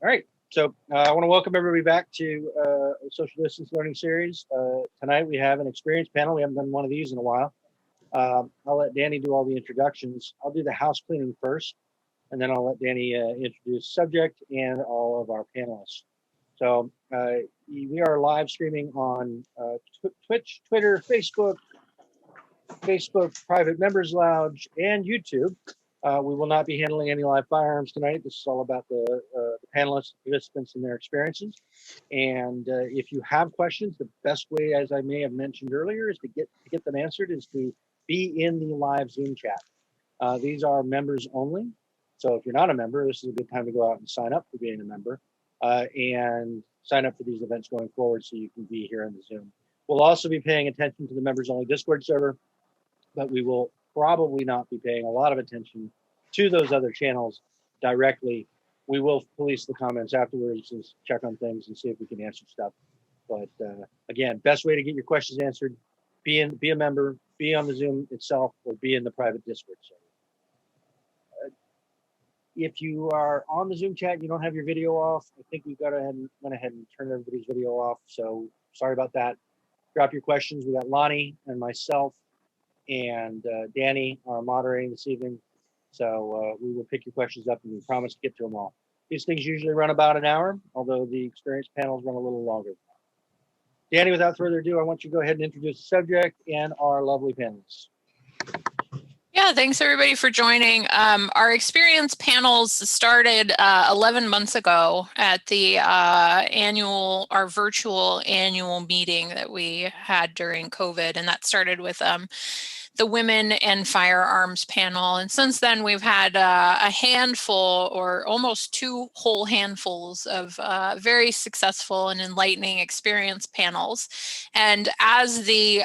All right, so I want to welcome everybody back to a social distance learning series. Tonight we have an experience panel. We haven't done one of these in a while. I'll let Danny do all the introductions. I'll do the house cleaning first, and then I'll let Danny introduce the subject and all of our panelists. So we are live streaming on Twitch, Twitter, Facebook Private Members Lounge, and YouTube. We will not be handling any live firearms tonight. This is all about the panelists, participants, and their experiences. And if you have questions, the best way, as I may have mentioned earlier, is to get them answered is to be in the live Zoom chat. These are members only. So if you're not a member, this is a good time to go out and sign up for being a member and sign up for these events going forward so you can be here in the Zoom. We'll also be paying attention to the members only Discord server, but we will probably not be paying a lot of attention to those other channels directly. We will police the comments afterwards and check on things and see if we can answer stuff. But again, best way to get your questions answered, be a member, be on the Zoom itself, or be in the private Discord server. If you are on the Zoom chat, you don't have your video off, I think we've went ahead and turned everybody's video off. So sorry about that. Drop your questions. We got Lonnie and myself and Danny are moderating this evening. So we will pick your questions up and we promise to get to them all. These things usually run about an hour, although the experience panels run a little longer. Danny, without further ado, I want you to go ahead and introduce the subject and our lovely panelists. Yeah, thanks everybody for joining. Our experience panels started 11 months ago at the our virtual annual meeting that we had during COVID, and that started with the Women and Firearms panel. And since then, we've had a handful or almost two whole handfuls of very successful and enlightening experience panels. And as the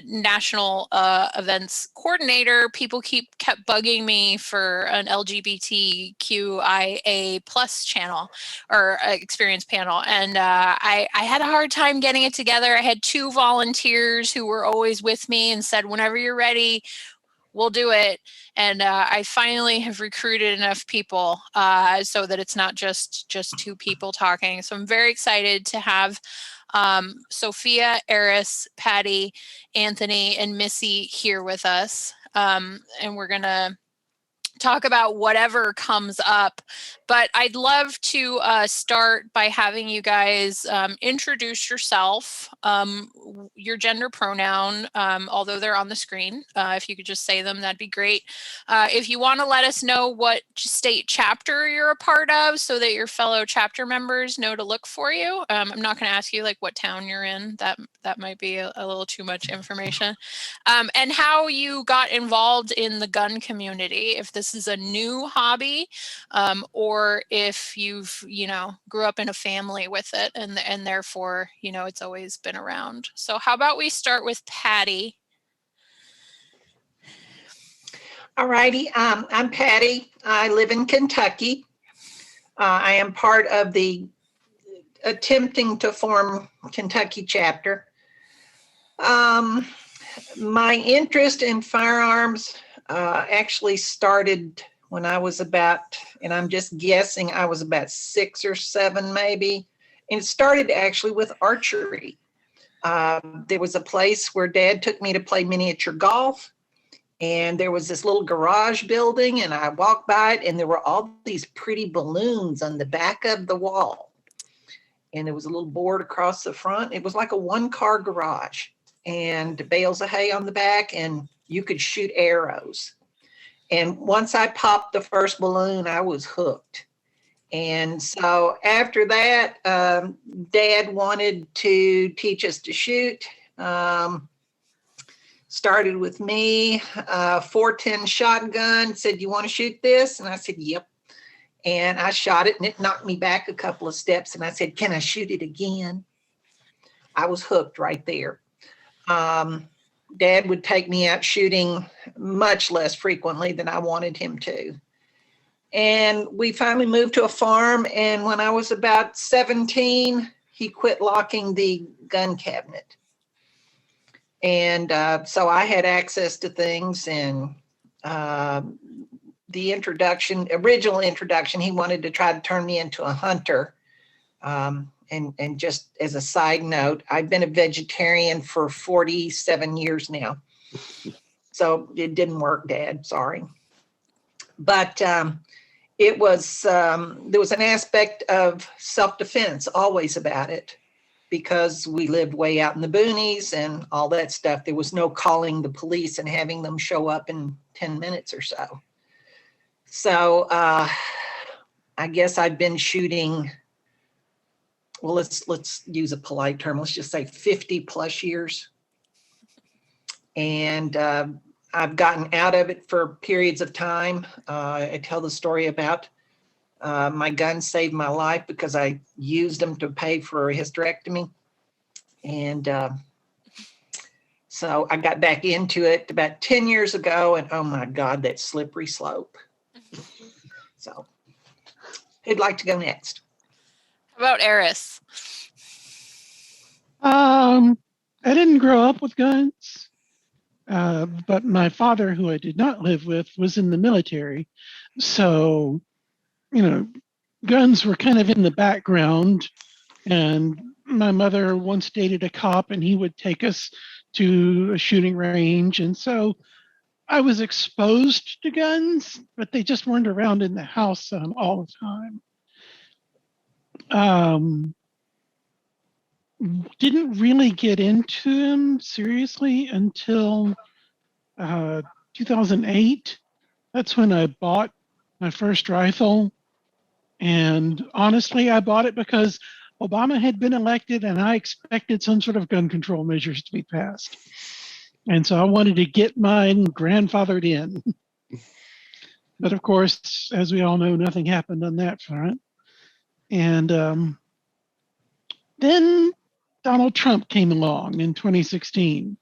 national events coordinator, people kept bugging me for an LGBTQIA plus channel or experience panel. And I had a hard time getting it together. I had two volunteers who were always with me and said, whenever you're ready, we'll do it. And I finally have recruited enough people so that it's not just two people talking. So I'm very excited to have Sophia, Eris, Patty, Anthony, and Missy here with us. And we're going to talk about whatever comes up, but I'd love to start by having you guys introduce yourself, your gender pronoun, although they're on the screen. If you could just say them, that'd be great. If you want to let us know what state chapter you're a part of so that your fellow chapter members know to look for you. I'm not going to ask you like what town you're in. That might be a little too much information. And how you got involved in the gun community, if this is a new hobby, or if you've, grew up in a family with it and therefore, it's always been around. So how about we start with Patty? All righty. I'm Patty. I live in Kentucky. I am part of the attempting to form Kentucky chapter. My interest in firearms actually started when I was about, and I'm just guessing, I was about 6 or 7 maybe. And it started actually with archery. There was a place where Dad took me to play miniature golf. And there was this little garage building, and I walked by it, and there were all these pretty balloons on the back of the wall. And there was a little board across the front. It was like a one-car garage, and bales of hay on the back, and you could shoot arrows. And once I popped the first balloon, I was hooked. And so after that, Dad wanted to teach us to shoot. Started with me, 410 shotgun, said, you want to shoot this? And I said, yep. And I shot it, and it knocked me back a couple of steps. And I said, can I shoot it again? I was hooked right there. Dad would take me out shooting much less frequently than I wanted him to. And we finally moved to a farm. And when I was about 17, he quit locking the gun cabinet. And so I had access to things and the original introduction, he wanted to try to turn me into a hunter. And just as a side note, I've been a vegetarian for 47 years now. So it didn't work, Dad, sorry. But it was, there was an aspect of self-defense always about it, because we lived way out in the boonies and all that stuff. There was no calling the police and having them show up in 10 minutes or so. So I guess I've been shooting, well, let's use a polite term. Let's just say 50 plus years. And I've gotten out of it for periods of time. I tell the story about my gun saved my life because I used them to pay for a hysterectomy. And so I got back into it about 10 years ago, and oh my God, that slippery slope. So who'd like to go next? How about Eris? I didn't grow up with guns, but my father, who I did not live with, was in the military. So, guns were kind of in the background. And my mother once dated a cop, and he would take us to a shooting range. And so I was exposed to guns, but they just weren't around in the house all the time. Didn't really get into them seriously until 2008. That's when I bought my first rifle. And honestly, I bought it because Obama had been elected and I expected some sort of gun control measures to be passed. And so I wanted to get mine grandfathered in. But of course, as we all know, nothing happened on that front. And then Donald Trump came along in 2016.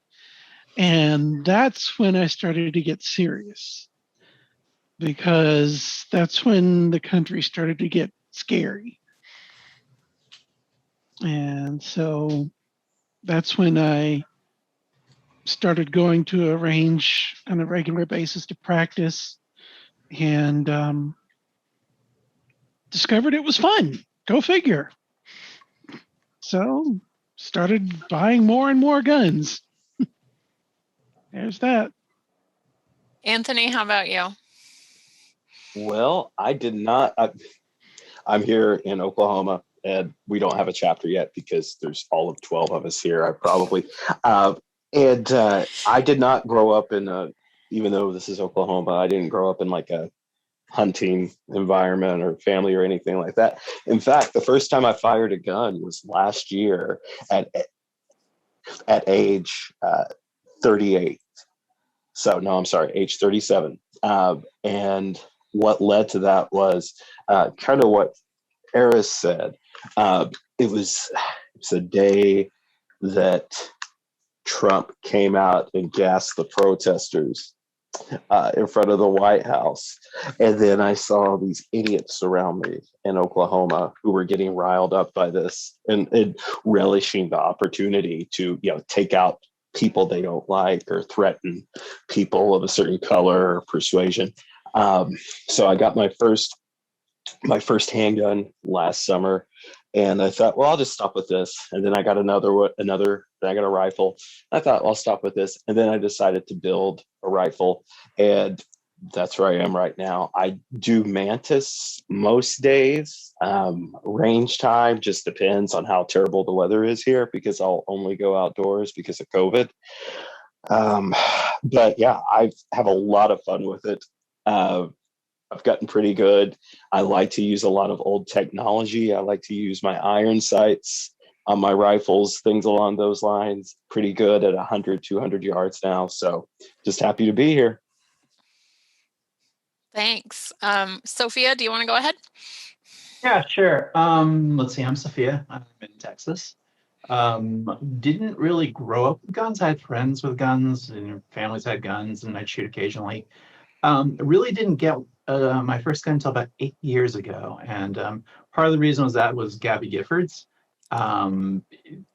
And that's when I started to get serious, because that's when the country started to get scary. And so that's when I started going to a range on a regular basis to practice, and discovered it was fun. Go figure. So started buying more and more guns. There's that. Anthony, how about you? Well, I did not. I'm here in Oklahoma, and we don't have a chapter yet because there's all of 12 of us here. I probably, I did not grow up in even though this is Oklahoma, I didn't grow up in like a hunting environment or family or anything like that. In fact, the first time I fired a gun was last year at age 38. So no, I'm sorry, age 37. And what led to that was kind of what Eris said. It was a day that Trump came out and gassed the protesters in front of the White House. And then I saw these idiots around me in Oklahoma who were getting riled up by this and relishing the opportunity to, take out people they don't like or threaten people of a certain color or persuasion. So I got my first handgun last summer, and I thought, well, I'll just stop with this. And then I got then I got a rifle. I thought, I'll stop with this. And then I decided to build a rifle, and that's where I am right now. I do Mantis most days. Range time just depends on how terrible the weather is here, because I'll only go outdoors because of COVID. But yeah, I have a lot of fun with it. I've gotten pretty good. I like to use a lot of old technology. I like to use my iron sights on my rifles, things along those lines. Pretty good at 100, 200 yards now. So just happy to be here. Thanks. Sophia, do you want to go ahead? Yeah, sure. Let's see. I'm Sophia. I'm in Texas. Didn't really grow up with guns. I had friends with guns and families had guns, and I'd shoot occasionally. Really didn't get my first gun until about 8 years ago. And part of the reason was Gabby Giffords.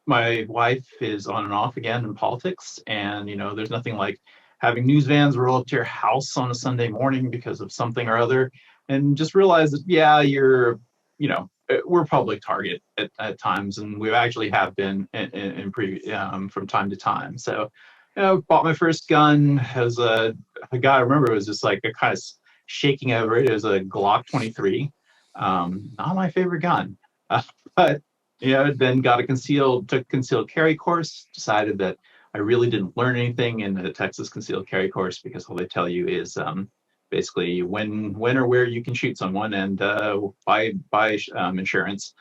My wife is on and off again in politics, and there's nothing like having news vans roll up to your house on a Sunday morning because of something or other, and just realize that, yeah, we're public target at times, and we actually have been from time to time. So, bought my first gun as a guy. I remember it was just like a kind of shaking over it. It was a Glock 23. Not my favorite gun, but then took concealed carry course. Decided that I really didn't learn anything in the Texas concealed carry course, because all they tell you is basically when or where you can shoot someone, and buy insurance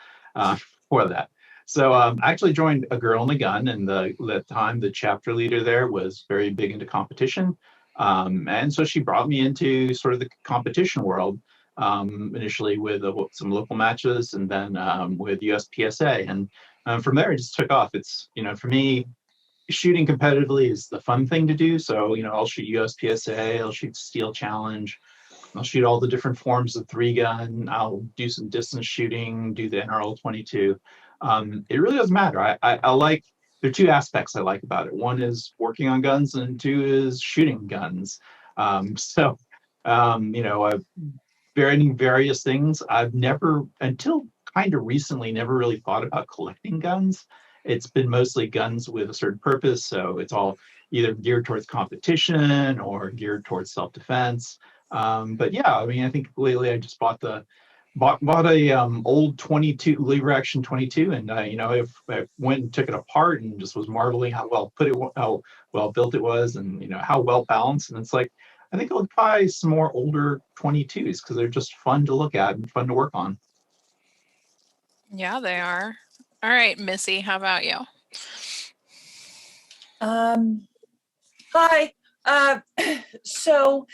for that. So I actually joined A Girl and a Gun, and that time the chapter leader there was very big into competition, and so she brought me into sort of the competition world, initially with some local matches, and then with USPSA, and from there it just took off. It's for me, shooting competitively is the fun thing to do. So, I'll shoot USPSA, I'll shoot Steel Challenge, I'll shoot all the different forms of 3-gun, I'll do some distance shooting, do the NRL 22. It really doesn't matter. I like, there are two aspects I like about it. One is working on guns, and two is shooting guns. I've varying various things. I've never, until kind of recently, never really thought about collecting guns. It's been mostly guns with a certain purpose. So it's all either geared towards competition or geared towards self-defense. But yeah, I mean, I think lately I just bought a old 22 lever action 22, and I went and took it apart and just was marveling how well built it was, and how well balanced. And it's like, I think I'll buy some more older 22s because they're just fun to look at and fun to work on. Yeah, they are. All right, Missy, how about you? Hi. So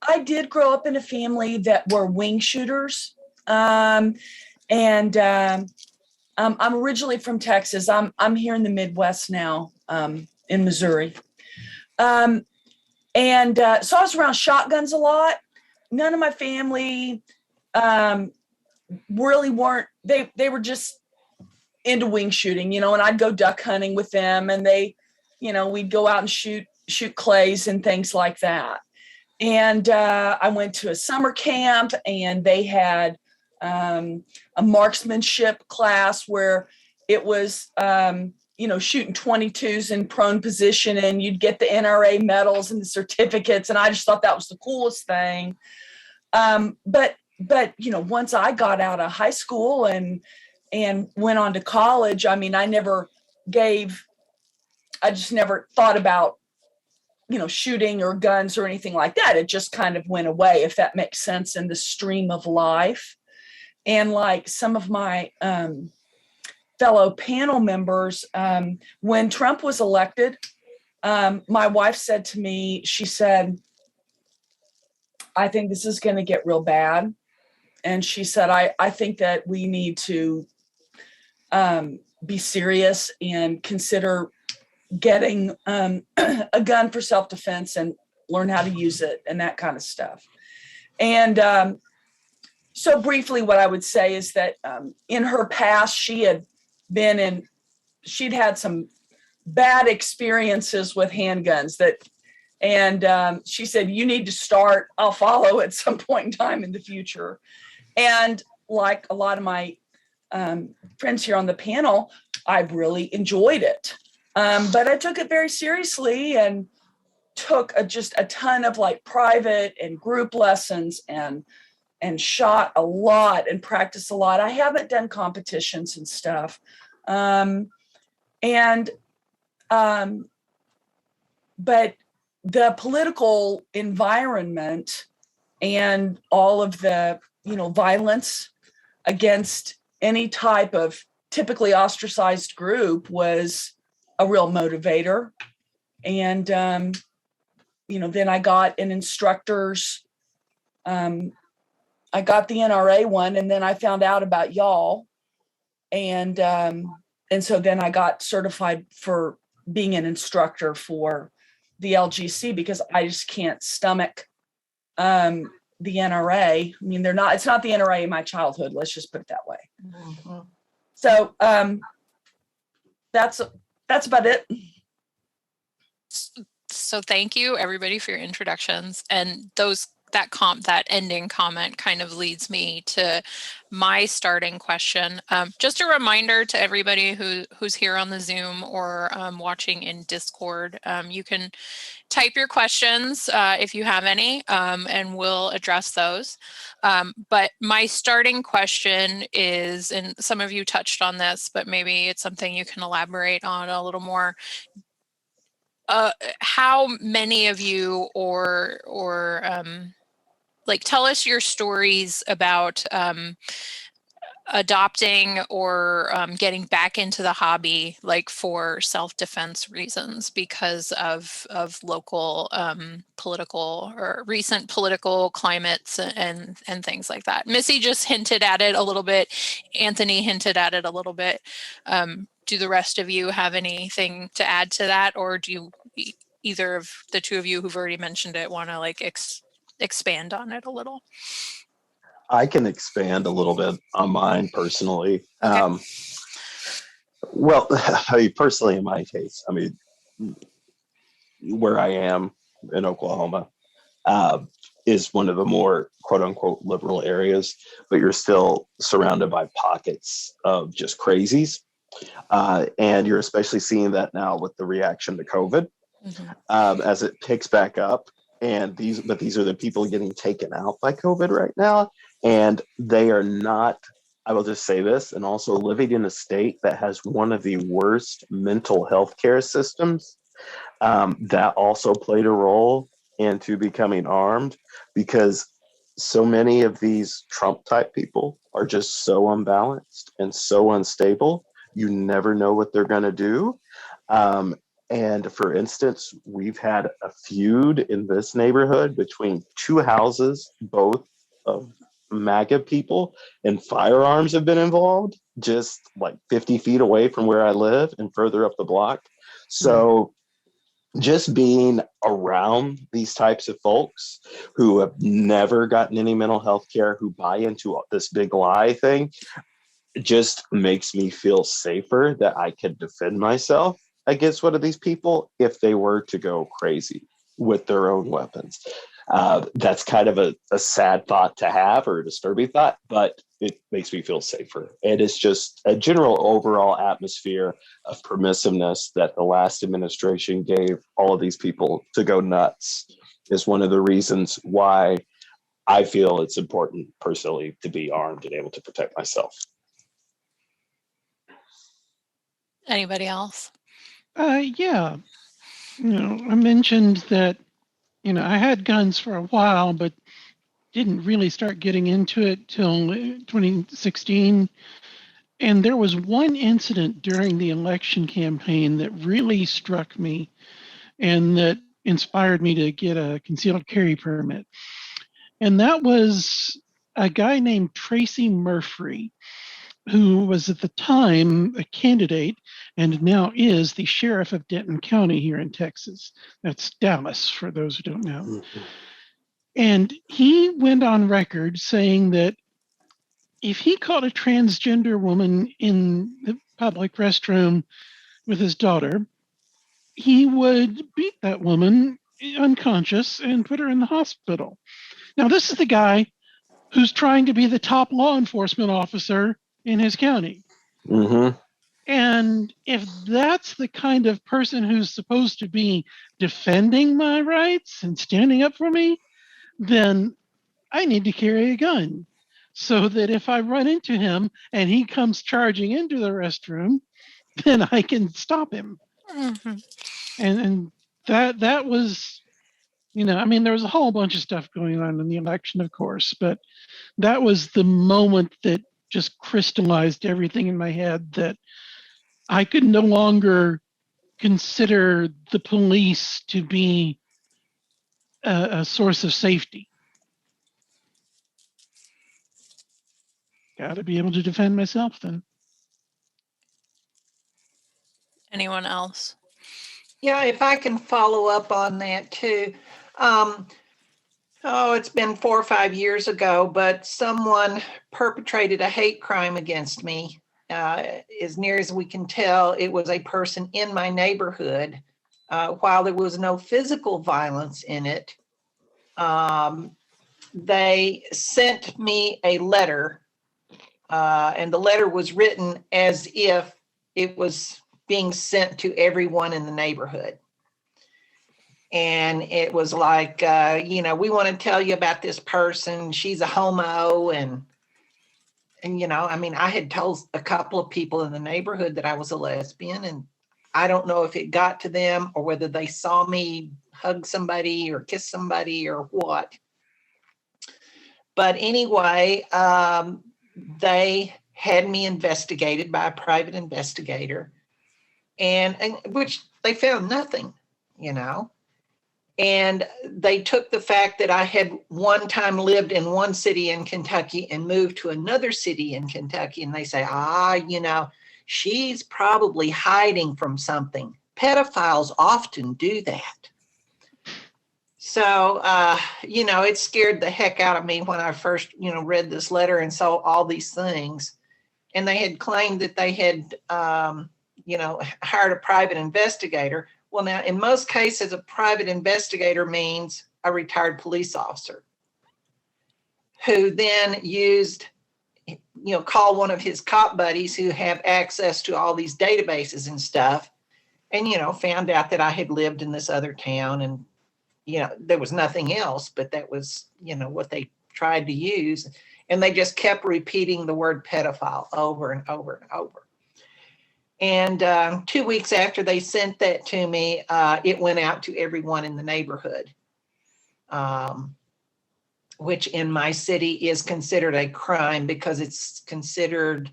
I did grow up in a family that were wing shooters. I'm originally from Texas. I'm here in the Midwest now, in Missouri. So I was around shotguns a lot. None of my family really weren't, they were just into wing shooting, and I'd go duck hunting with them, and we'd go out and shoot clays and things like that. And I went to a summer camp, and they had a marksmanship class where it was, shooting 22s in prone position, and you'd get the NRA medals and the certificates. And I just thought that was the coolest thing. But once I got out of high school and went on to college, I mean, I just never thought about, shooting or guns or anything like that. It just kind of went away, if that makes sense, in the stream of life. And like some of my fellow panel members, when Trump was elected, my wife said to me, she said, I think this is going to get real bad. And she said, I think that we need to be serious and consider getting a gun for self-defense and learn how to use it and that kind of stuff. And so briefly, what I would say is that in her past, she'd had some bad experiences with handguns and she said, you need to start, I'll follow at some point in time in the future. And like a lot of my friends here on the panel, I really enjoyed it. But I took it very seriously and took just a ton of like private and group lessons and shot a lot and practiced a lot. I haven't done competitions and stuff. But the political environment and all of the, violence against any type of typically ostracized group was a real motivator. And, then I got an instructor's, I got the NRA one, and then I found out about y'all. And so then I got certified for being an instructor for the LGC because I just can't stomach the NRA. I mean, it's not the NRA in my childhood. Let's just put it that way. Mm-hmm. So that's about it. So thank you everybody for your introductions, and that ending comment kind of leads me to my starting question. Just a reminder to everybody who's here on the Zoom or watching in Discord, you can type your questions if you have any, and we'll address those. But my starting question is, and some of you touched on this, but maybe it's something you can elaborate on a little more. How many of you like tell us your stories about adopting or getting back into the hobby, like for self-defense reasons because of local political or recent political climates and things like that. Missy just hinted at it a little bit. Anthony hinted at it a little bit. Do the rest of you have anything to add to that, or do you either of the two of you who've already mentioned it want to like expand on it a little? I can expand a little bit on mine personally. Okay. Well, I mean, personally, in my case, I mean, where I am in Oklahoma is one of the more quote unquote liberal areas, but you're still surrounded by pockets of just crazies. And you're especially seeing that now with the reaction to COVID as it picks back up. And these are the people getting taken out by COVID right now. And they are not, I will just say this, and also living in a state that has one of the worst mental health care systems. That also played a role into becoming armed, because so many of these Trump type people are just so unbalanced and so unstable. You never know what they're going to do. And for instance, we've had a feud in this neighborhood between two houses, both of MAGA people, and firearms have been involved just like 50 feet away from where I live and further up the block. So just being around these types of folks who have never gotten any mental health care, who buy into this big lie thing, just makes me feel safer that I can defend myself against one of these people if they were to go crazy with their own weapons. That's kind of a sad thought to have, or a disturbing thought, but it makes me feel safer. And it's just a general overall atmosphere of permissiveness that the last administration gave all of these people to go nuts is one of the reasons why I feel it's important personally to be armed and able to protect myself. Anybody else? Yeah. I mentioned that, I had guns for a while, but didn't really start getting into it till 2016. And there was one incident during the election campaign that really struck me and that inspired me to get a concealed carry permit. And that was a guy named Tracy Murphy, who was at the time a candidate and now is the sheriff of Denton County here in Texas. That's Dallas, for those who don't know. And he went on record saying that if he caught a transgender woman in the public restroom with his daughter, he would beat that woman unconscious and put her in the hospital. Now, this is the guy who's trying to be the top law enforcement officer in his county. And if that's the kind of person who's supposed to be defending my rights and standing up for me, then I need to carry a gun so that if I run into him and he comes charging into the restroom, then I can stop him. And that was, there was a whole bunch of stuff going on in the election, of course, but that was the moment that just crystallized everything in my head, that I could no longer consider the police to be a source of safety. Got to be able to defend myself then. Anyone else? Yeah, if I can follow up on that too. It's been 4 or 5 years ago, but someone perpetrated a hate crime against me. As near as we can tell, it was a person in my neighborhood while there was no physical violence in it, they sent me a letter, and the letter was written as if it was being sent to everyone in the neighborhood. And it was like, we want to tell you about this person. She's a homo. And I had told a couple of people in the neighborhood that I was a lesbian, and I don't know if it got to them or whether they saw me hug somebody or kiss somebody or what. But anyway, they had me investigated by a private investigator, and which they found nothing, And they took the fact that I had one time lived in one city in Kentucky and moved to another city in Kentucky. And they say, she's probably hiding from something. Pedophiles often do that. So, it scared the heck out of me when I first, read this letter and saw all these things. And they had claimed that they had, hired a private investigator. Well, now, in most cases, a private investigator means a retired police officer who then called one of his cop buddies who have access to all these databases and stuff, and, found out that I had lived in this other town, and, there was nothing else, but that was, what they tried to use. And they just kept repeating the word pedophile over and over and over. And 2 weeks after they sent that to me, it went out to everyone in the neighborhood, which in my city is considered a crime because it's considered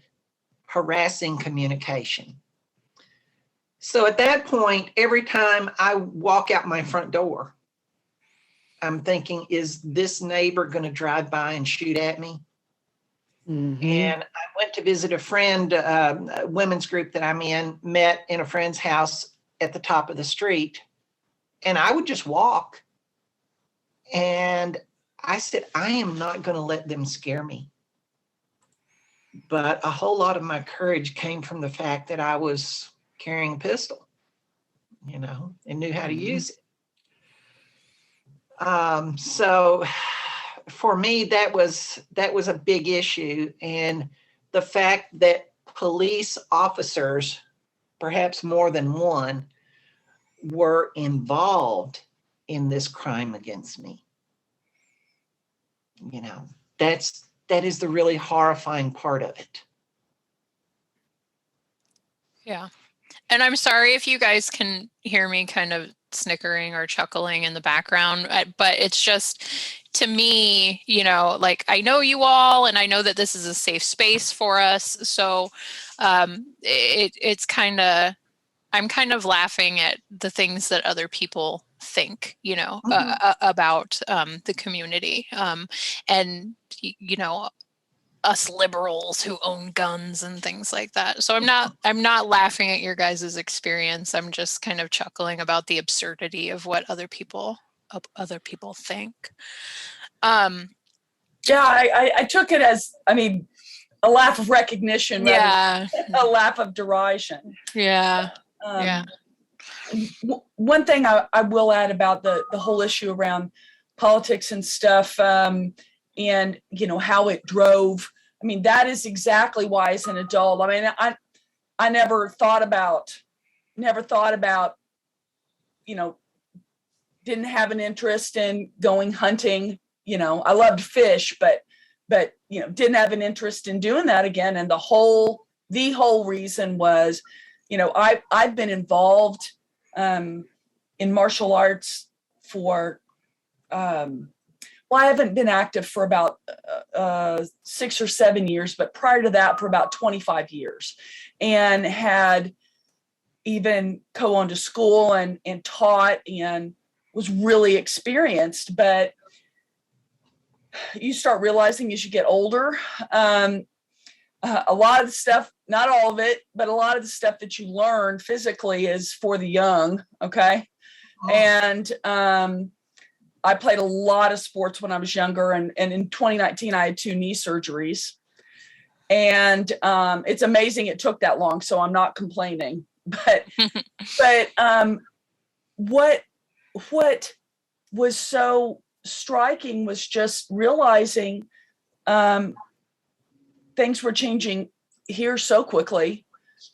harassing communication. So at that point, every time I walk out my front door, I'm thinking, is this neighbor going to drive by and shoot at me? Mm-hmm. And I went to visit a friend, a women's group that I'm in, met in a friend's house at the top of the street. And I would just walk. And I said, I am not going to let them scare me. But a whole lot of my courage came from the fact that I was carrying a pistol, and knew how to use it. So for me, that was a big issue. And the fact that police officers, perhaps more than one, were involved in this crime against me. That is the really horrifying part of it. Yeah. And I'm sorry if you guys can hear me kind of snickering or chuckling in the background, but it's just, to me, I know you all, and I know that this is a safe space for us. So it's kind of, I'm kind of laughing at the things that other people think, about the community, and, us liberals who own guns and things like that. So I'm not laughing at your guys' experience. I'm just kind of chuckling about the absurdity of what other people think. I took it as, a laugh of recognition, rather than a laugh of derision. Yeah. One thing I will add about the whole issue around politics and stuff, and how it drove. That is exactly why, as an adult, I never thought about, didn't have an interest in going hunting. I loved fish, but didn't have an interest in doing that again. And the whole reason was, I've been involved in martial arts for, I haven't been active for about 6 or 7 years, but prior to that, for about 25 years, and had even co-owned a school and taught and was really experienced. But you start realizing as you get older, a lot of the stuff, not all of it, but a lot of the stuff that you learn physically is for the young. Okay. Oh. And, I played a lot of sports when I was younger, and in 2019 I had 2 knee surgeries, and it's amazing it took that long. So I'm not complaining, but what was so striking was just realizing things were changing here so quickly.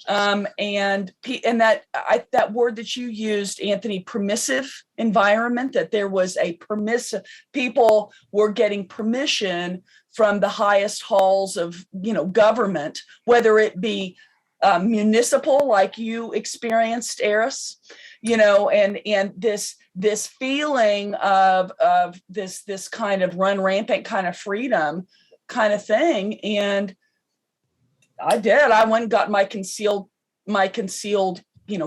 And that word that you used, Anthony, permissive environment, that there was a permissive, people were getting permission from the highest halls of, government, whether it be municipal, like you experienced, Eris, and this feeling of this kind of run rampant kind of freedom kind of thing. And I went and got my concealed,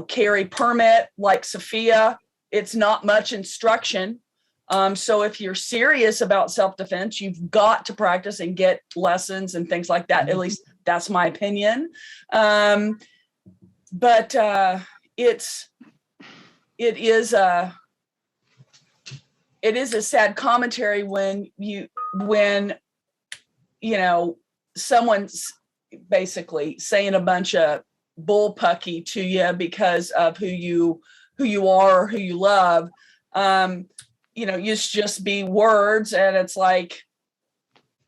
carry permit, like Sophia. It's not much instruction. So if you're serious about self-defense, you've got to practice and get lessons and things like that. At least that's my opinion. But it is a sad commentary when someone's basically saying a bunch of bullpucky to you because of who you are or who you love. Used to just be words, and it's like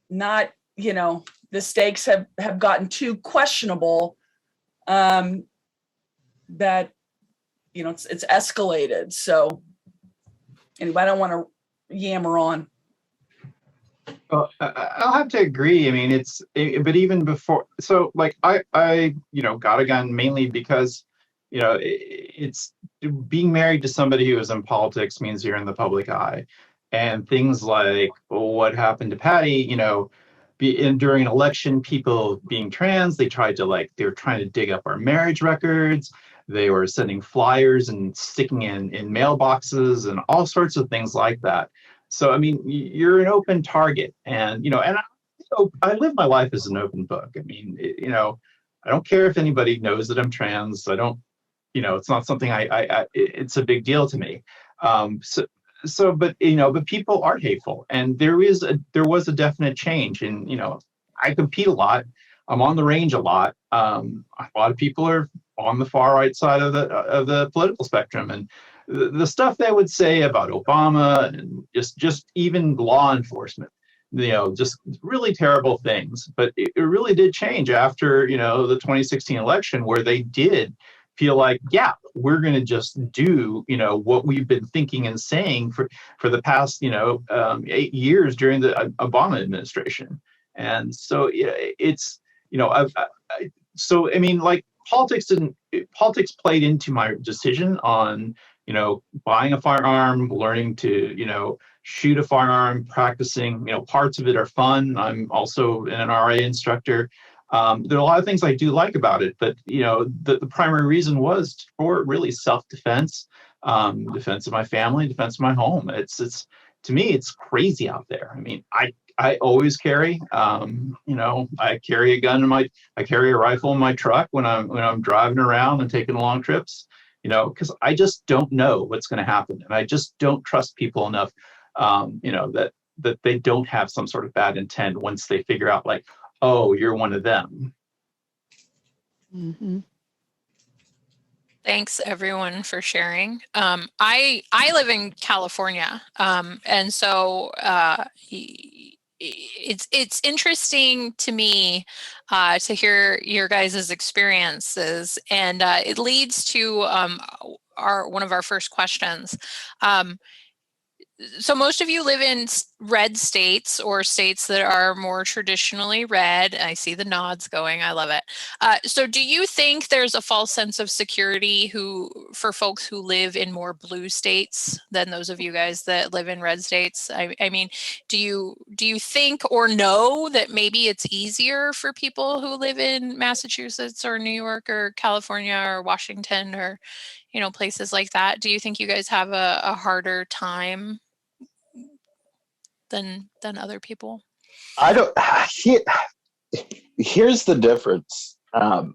not, the stakes have gotten too questionable, that it's escalated. So anyway, I don't want to yammer on. Well, I'll have to agree. I mean, but even before, so like I got a gun mainly because, it's being married to somebody who is in politics means you're in the public eye, and things like what happened to Patty, during an election, people being trans, they were trying to dig up our marriage records. They were sending flyers and sticking in mailboxes and all sorts of things like that. So, I mean, you're an open target, and, I live my life as an open book. I mean, I don't care if anybody knows that I'm trans. I don't, it's not something it's a big deal to me. But people are hateful, and there was a definite change. And, I compete a lot. I'm on the range a lot. A lot of people are on the far right side of the political spectrum, and the stuff they would say about Obama and just even law enforcement, just really terrible things. But it really did change after, the 2016 election, where they did feel like, yeah, we're going to just do, what we've been thinking and saying for the past, 8 years during the Obama administration. And so it's, so, I mean, like, politics played into my decision on, buying a firearm, learning to, shoot a firearm, practicing. Parts of it are fun. I'm also an NRA instructor. There are a lot of things I do like about it, but, the primary reason was for really self-defense, defense of my family, defense of my home. It's to me, it's crazy out there. I mean, I always carry, I carry a gun I carry a rifle in my truck when I'm driving around and taking long trips, because I just don't know what's going to happen. And I just don't trust people enough, that they don't have some sort of bad intent once they figure out, like, oh, you're one of them. Mm-hmm. Thanks everyone for sharing. I live in California, and so it's interesting to me to hear your guys' experiences, and it leads to one of our first questions. So most of you live in red states, or states that are more traditionally red. I see the nods going. I love it. So do you think there's a false sense of security for folks who live in more blue states than those of you guys that live in red states? I mean, do you think or know that maybe it's easier for people who live in Massachusetts or New York or California or Washington or, places like that? Do you think you guys have a harder time than other people? I don't. Here's the difference. A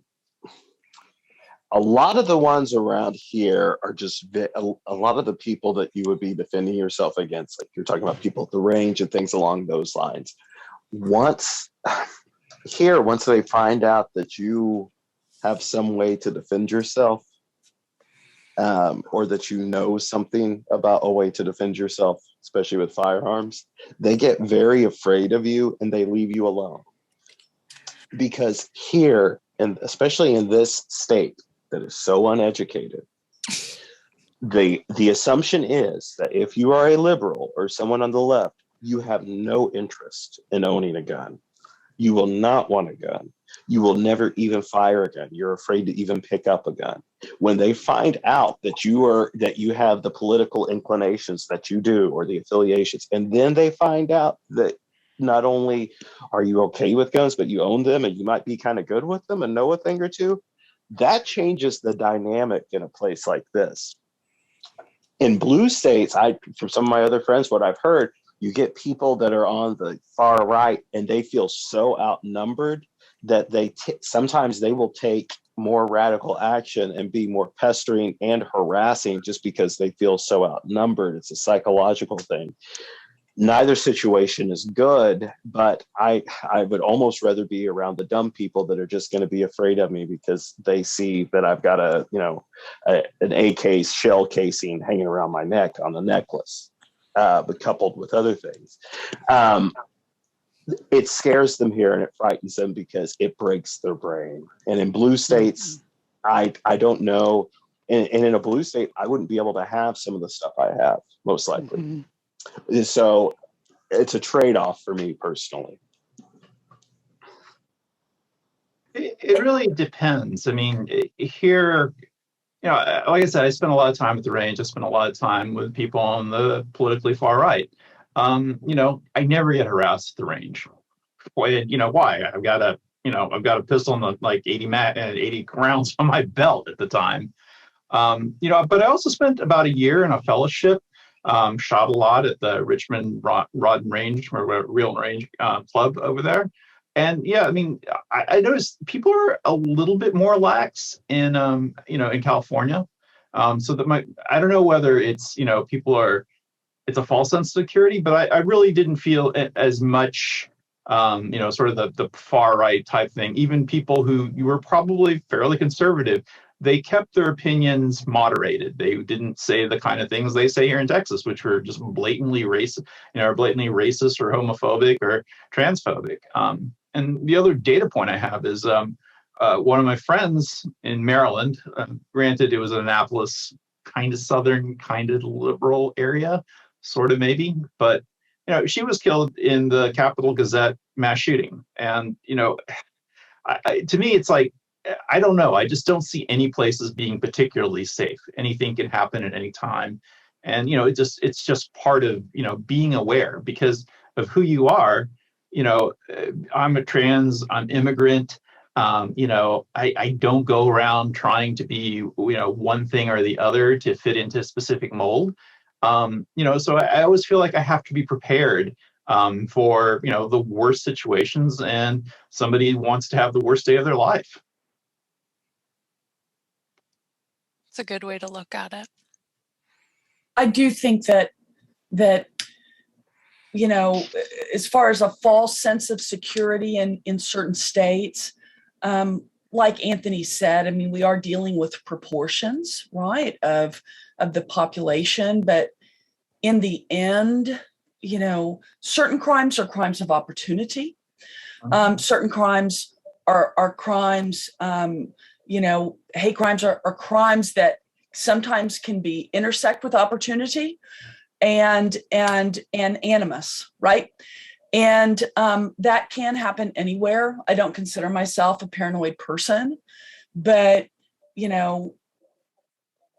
lot of the ones around here are just a lot of the people that you would be defending yourself against. Like, you're talking about people at the range and things along those lines. Once they find out that you have some way to defend yourself, or that you know something about a way to defend yourself, especially with firearms, they get very afraid of you and they leave you alone. Because here, and especially in this state that is so uneducated, the assumption is that if you are a liberal or someone on the left, you have no interest in owning a gun. You will not want a gun. You will never even fire a gun. You're afraid to even pick up a gun. When they find out that you have the political inclinations that you do, or the affiliations, and then they find out that not only are you okay with guns, but you own them and you might be kind of good with them and know a thing or two, that changes the dynamic in a place like this. In blue states, from some of my other friends, what I've heard, you get people that are on the far right and they feel so outnumbered that sometimes they will take more radical action and be more pestering and harassing just because they feel so outnumbered. It's a psychological thing. Neither situation is good, but I would almost rather be around the dumb people that are just going to be afraid of me because they see that I've got an AK shell casing hanging around my neck on the necklace, but coupled with other things. It scares them here and it frightens them because it breaks their brain. And in blue states, I don't know. And in a blue state, I wouldn't be able to have some of the stuff I have, most likely. Mm-hmm. So it's a trade-off for me personally. It really depends. I mean, here, like I said, I spent a lot of time at the range. I spent a lot of time with people on the politically far right. I never get harassed at the range. Why? I've got a pistol and like 80 rounds on my belt at the time. But I also spent about a year in a fellowship. Shot a lot at the Richmond Rod and Range, or Real Range Club over there. And yeah, I mean, I noticed people are a little bit more lax in California. So that I don't know whether it's, it's a false sense of security, but I really didn't feel as much, sort of the far right type thing. Even people who you were probably fairly conservative, they kept their opinions moderated. They didn't say the kind of things they say here in Texas, which were just blatantly racist or homophobic or transphobic. And the other data point I have is one of my friends in Maryland, granted it was an Annapolis, kind of southern, kind of liberal area, sort of maybe, but she was killed in the Capitol Gazette mass shooting. And to me, it's like, I don't know. I just don't see any places being particularly safe. Anything can happen at any time. And, it's just part of, being aware because of who you are. I'm I'm immigrant. I don't go around trying to be, one thing or the other to fit into a specific mold. So I always feel like I have to be prepared for, the worst situations, and somebody wants to have the worst day of their life. It's a good way to look at it. I do think that as far as a false sense of security in certain states, like Anthony said, I mean, we are dealing with proportions, right, of the population, but in the end, certain crimes are crimes of opportunity. Certain crimes are crimes, hate crimes are crimes that sometimes can be intersect with opportunity and animus, right? And that can happen anywhere. I don't consider myself a paranoid person, but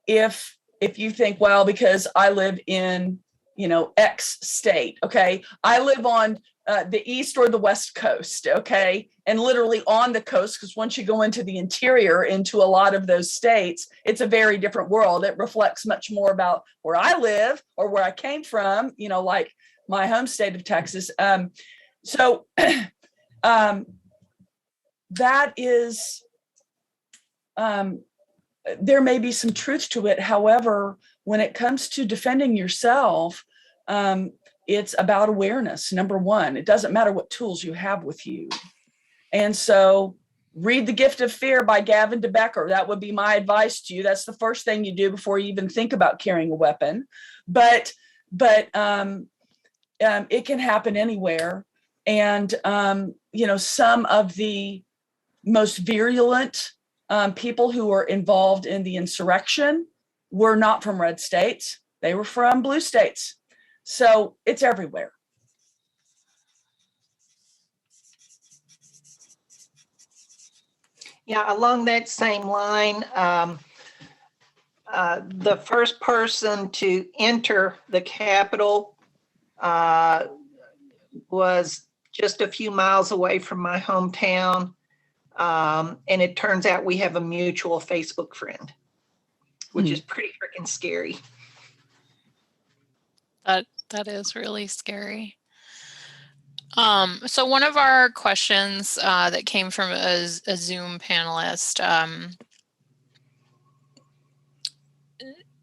if you think, well, because I live in X state, okay, I live on the East or the West Coast, okay, and literally on the coast, because once you go into the interior, into a lot of those states, it's a very different world. It reflects much more about where I live or where I came from, like my home state of Texas. So that is, there may be some truth to it. However, when it comes to defending yourself, it's about awareness. Number one, it doesn't matter what tools you have with you. And so read The Gift of Fear by Gavin de Becker. That would be my advice to you. That's the first thing you do before you even think about carrying a weapon. But it can happen anywhere. And, some of the most virulent people who were involved in the insurrection were not from red states. They were from blue states. So it's everywhere. Yeah, along that same line, the first person to enter the Capitol was just a few miles away from my hometown. And it turns out we have a mutual Facebook friend, which is pretty freaking scary. That is really scary. So one of our questions that came from a Zoom panelist,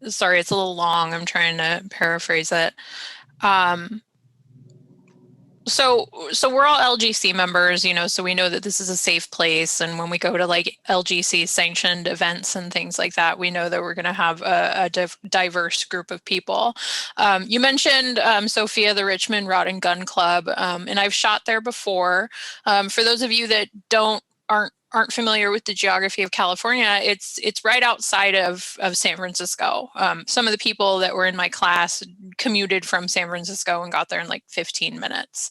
sorry, it's a little long. I'm trying to paraphrase it. So we're all LGC members, so we know that this is a safe place. And when we go to like LGC sanctioned events and things like that, we know that we're going to have a diverse group of people. You mentioned, Sophia, the Richmond Rod and Gun Club, and I've shot there before. For those of you that aren't familiar with the geography of California, it's right outside of San Francisco. Some of the people that were in my class commuted from San Francisco and got there in like 15 minutes.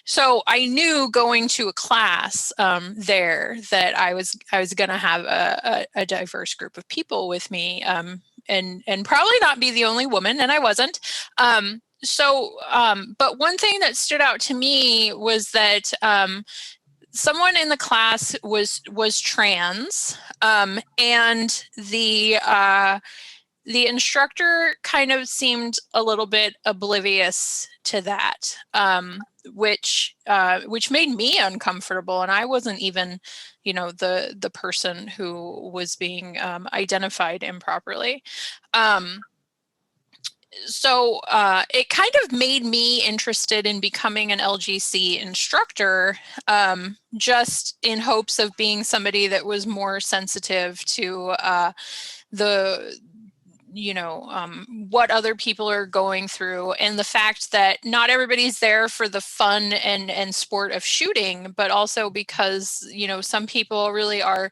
So I knew going to a class there that I was going to have a diverse group of people with me, and probably not be the only woman, and I wasn't. But one thing that stood out to me was that someone in the class was trans, and the instructor kind of seemed a little bit oblivious to that, which made me uncomfortable, and I wasn't even, the person who was being identified improperly. So it kind of made me interested in becoming an LGC instructor, just in hopes of being somebody that was more sensitive to what other people are going through, and the fact that not everybody's there for the fun and sport of shooting, but also because, some people really are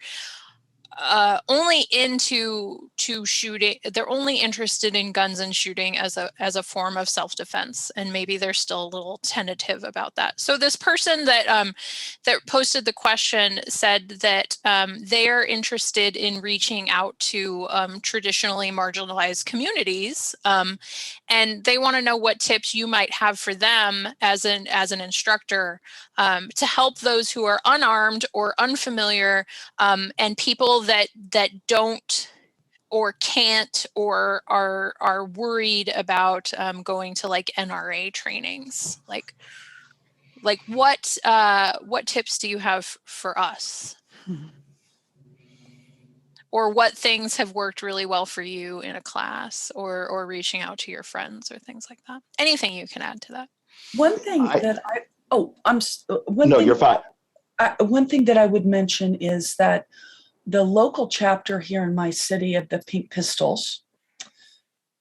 only into shooting. They're only interested in guns and shooting as a form of self-defense, and maybe they're still a little tentative about that. So this person that posted the question said that they are interested in reaching out to traditionally marginalized communities, and they want to know what tips you might have for them as an instructor, to help those who are unarmed or unfamiliar, and people that don't or can't or are worried about going to like NRA trainings. Like what tips do you have for us? Or what things have worked really well for you in a class, or reaching out to your friends or things like that? Anything you can add to that. One thing You're fine. One thing that I would mention is that the local chapter here in my city of the Pink Pistols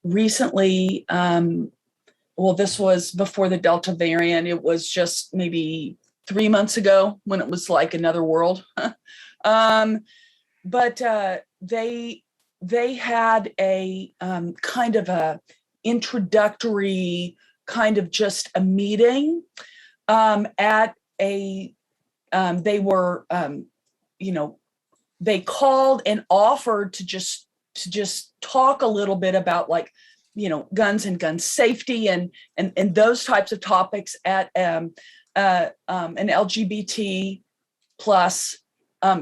recently, this was before the Delta variant. It was just maybe 3 months ago when it was like another world. But they had a kind of a introductory kind of just a meeting at a they were they called and offered to just talk a little bit about like guns and gun safety and those types of topics at an LGBT plus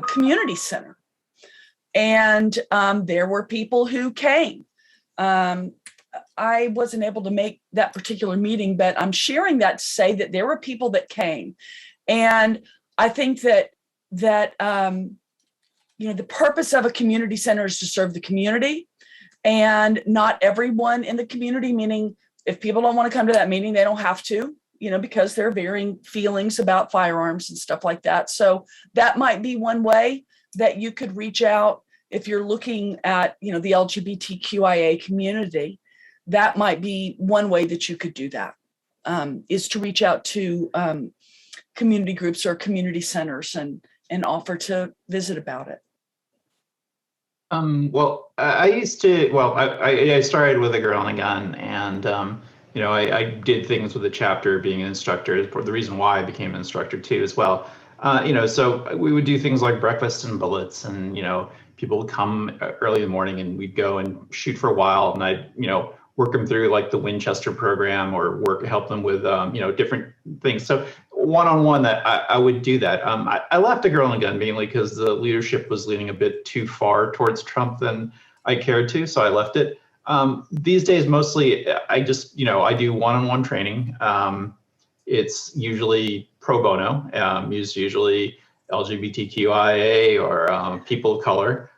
community center. And there were people who came. I wasn't able to make that particular meeting, but I'm sharing that to say that there were people that came. And I think that the purpose of a community center is to serve the community, and not everyone in the community, meaning if people don't want to come to that meeting, they don't have to. because there are varying feelings about firearms and stuff like that. So that might be one way that you could reach out if you're looking at, the LGBTQIA community. That might be one way that you could do that, is to reach out to community groups or community centers and offer to visit about it. Well, I started with a girl and a gun, and I did things with the chapter, being an instructor. The reason why I became an instructor too, as well. So we would do things like breakfast and bullets, and people would come early in the morning, and we'd go and shoot for a while, and I'd work them through like the Winchester program, or help them with different things. So one-on-one, that I would do that. I left a girl and a gun mainly because the leadership was leaning a bit too far towards Trump than I cared to, so I left it. These days, mostly I just I do one-on-one training. It's usually pro bono. Usually LGBTQIA or people of color.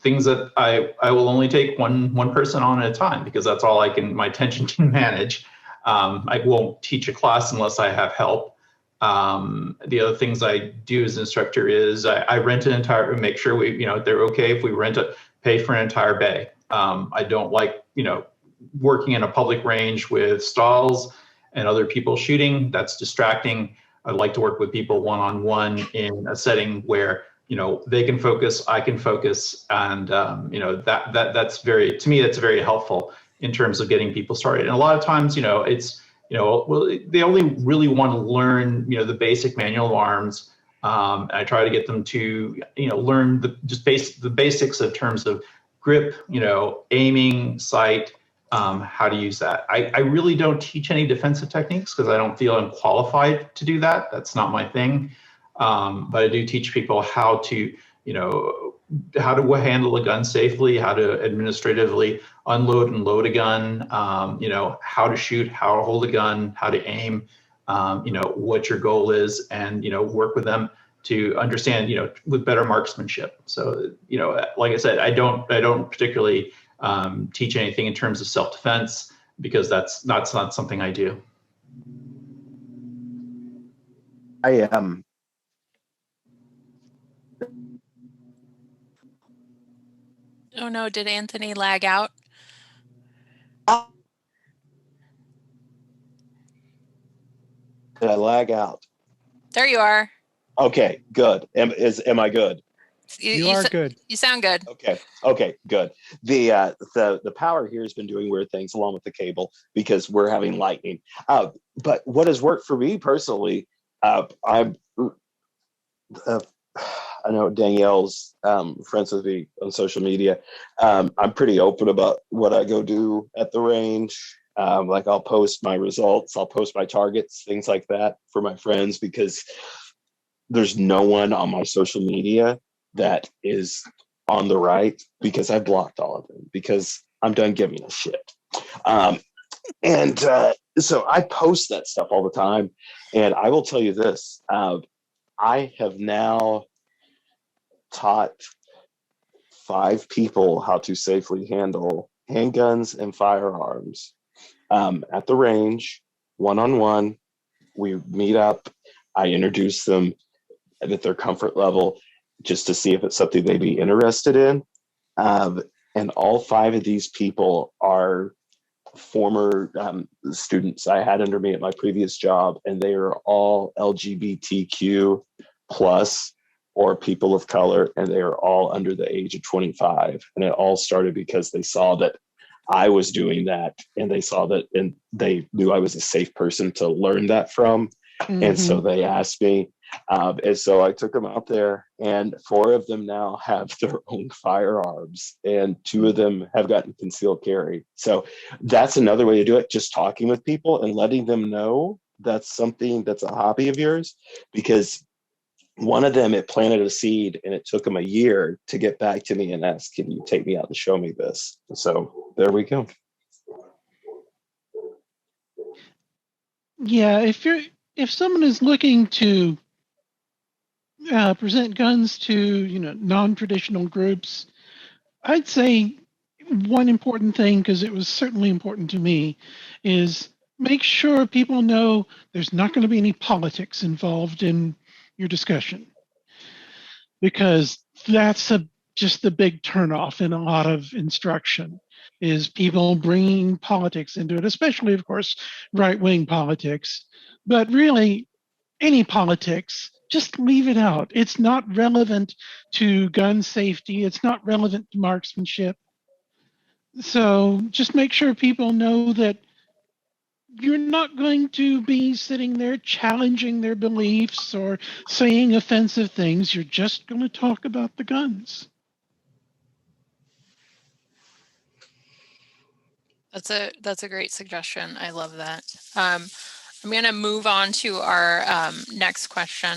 Things that I will only take one person on at a time, because that's all my attention can manage. I won't teach a class unless I have help. The other things I do as an instructor is I rent an entire, make sure they're okay if we pay for an entire bay. I don't like, working in a public range with stalls and other people shooting. That's distracting. I like to work with people one-on-one in a setting where they can focus, I can focus, and that's to me that's very helpful in terms of getting people started. And a lot of times, it's they only really want to learn the basic manual of arms. And I try to get them to learn the basics in terms of grip, aiming, sight, how to use that. I really don't teach any defensive techniques because I don't feel I'm qualified to do that. That's not my thing. But I do teach people how to handle a gun safely, how to administratively unload and load a gun, how to shoot, how to hold a gun, how to aim, what your goal is, and, work with them to understand, with better marksmanship. So, like I said, I don't particularly teach anything in terms of self-defense, because that's not something I do. I am. Oh no, did Anthony lag out? Did I lag out? There you are. Okay, good. Am I good? You are good. You sound good. Okay, good. The power here has been doing weird things along with the cable because we're having lightning. But what has worked for me personally, I know Danielle's friends with me on social media. I'm pretty open about what I go do at the range. Like I'll post my results, I'll post my targets, things like that for my friends, because there's no one on my social media that is on the right, because I blocked all of them because I'm done giving a shit. So I post that stuff all the time. And I will tell you this, I have now taught 5 people how to safely handle handguns and firearms at the range, one-on-one. We meet up, I introduce them at their comfort level just to see if it's something they'd be interested in. And all 5 of these people are former students I had under me at my previous job, and they are all LGBTQ plus or people of color, and they are all under the age of 25. And it all started because they saw that I was doing that, and they saw that, and they knew I was a safe person to learn that from. Mm-hmm. And so they asked me, and so I took them out there, and 4 of them now have their own firearms, and 2 of them have gotten concealed carry. So that's another way to do it, just talking with people and letting them know that's something that's a hobby of yours, because one of them, it planted a seed, and it took him a year to get back to me and ask, can you take me out and show me this? So there we go. Yeah, if someone is looking to present guns to non-traditional groups, I'd say one important thing, because it was certainly important to me, is make sure people know there's not going to be any politics involved in your discussion, because that's just the big turnoff in a lot of instruction, is people bringing politics into it, especially, of course, right-wing politics. But really, any politics, just leave it out. It's not relevant to gun safety. It's not relevant to marksmanship. So just make sure people know that you're not going to be sitting there challenging their beliefs or saying offensive things. You're just going to talk about the guns. That's a great suggestion. I love that. I'm going to move on to our next question.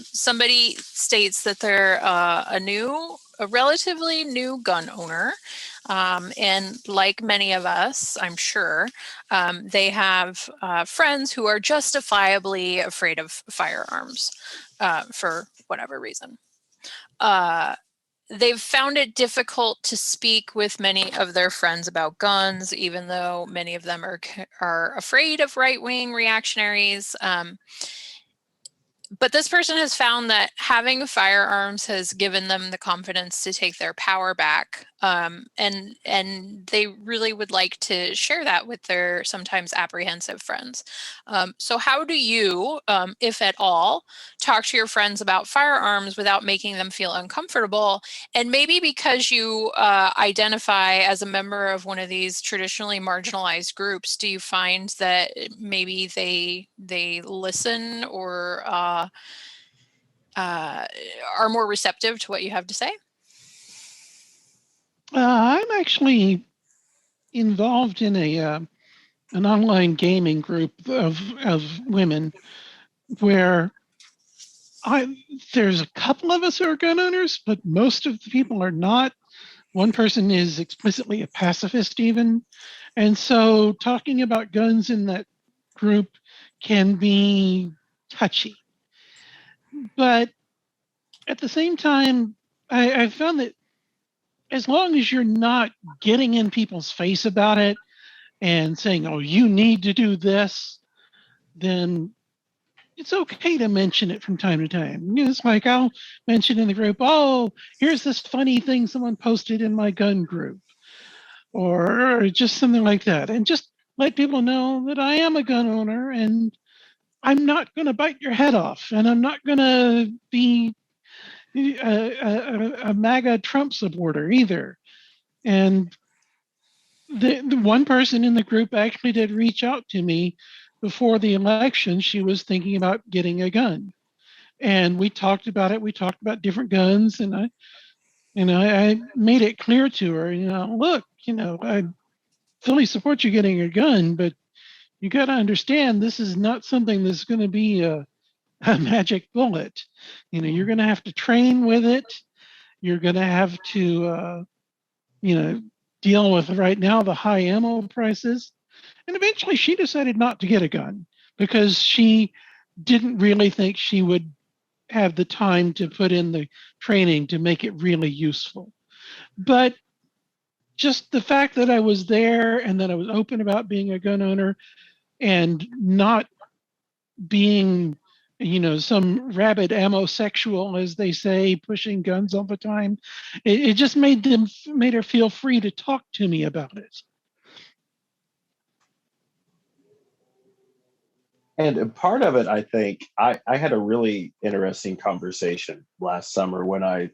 Somebody states that they're a relatively new gun owner. And like many of us, I'm sure, they have friends who are justifiably afraid of firearms for whatever reason. They've found it difficult to speak with many of their friends about guns, even though many of them are afraid of right-wing reactionaries. But this person has found that having firearms has given them the confidence to take their power back. And they really would like to share that with their sometimes apprehensive friends. So how do you, if at all, talk to your friends about firearms without making them feel uncomfortable? And maybe because you identify as a member of one of these traditionally marginalized groups, do you find that maybe they listen or are more receptive to what you have to say? I'm actually involved in an online gaming group of women where there's a couple of us who are gun owners, but most of the people are not. One person is explicitly a pacifist even. And so talking about guns in that group can be touchy. But at the same time, I've found that as long as you're not getting in people's face about it and saying, oh, you need to do this, then it's okay to mention it from time to time. It's like I'll mention in the group, oh, here's this funny thing someone posted in my gun group, or just something like that. And just let people know that I am a gun owner and I'm not going to bite your head off, and I'm not going to be a MAGA Trump supporter either. And the one person in the group actually did reach out to me before the election. She was thinking about getting a gun, and we talked about it. We talked about different guns, and I made it clear to her, look, I fully support you getting a gun, but you got to understand this is not something that's going to be a magic bullet. You're going to have to train with it. You're going to have to, deal with right now the high ammo prices. And eventually she decided not to get a gun because she didn't really think she would have the time to put in the training to make it really useful. But just the fact that I was there and that I was open about being a gun owner and not being, some rabid ammo-sexual, as they say, pushing guns all the time, it just made her feel free to talk to me about it. And part of it, I think, I had a really interesting conversation last summer when I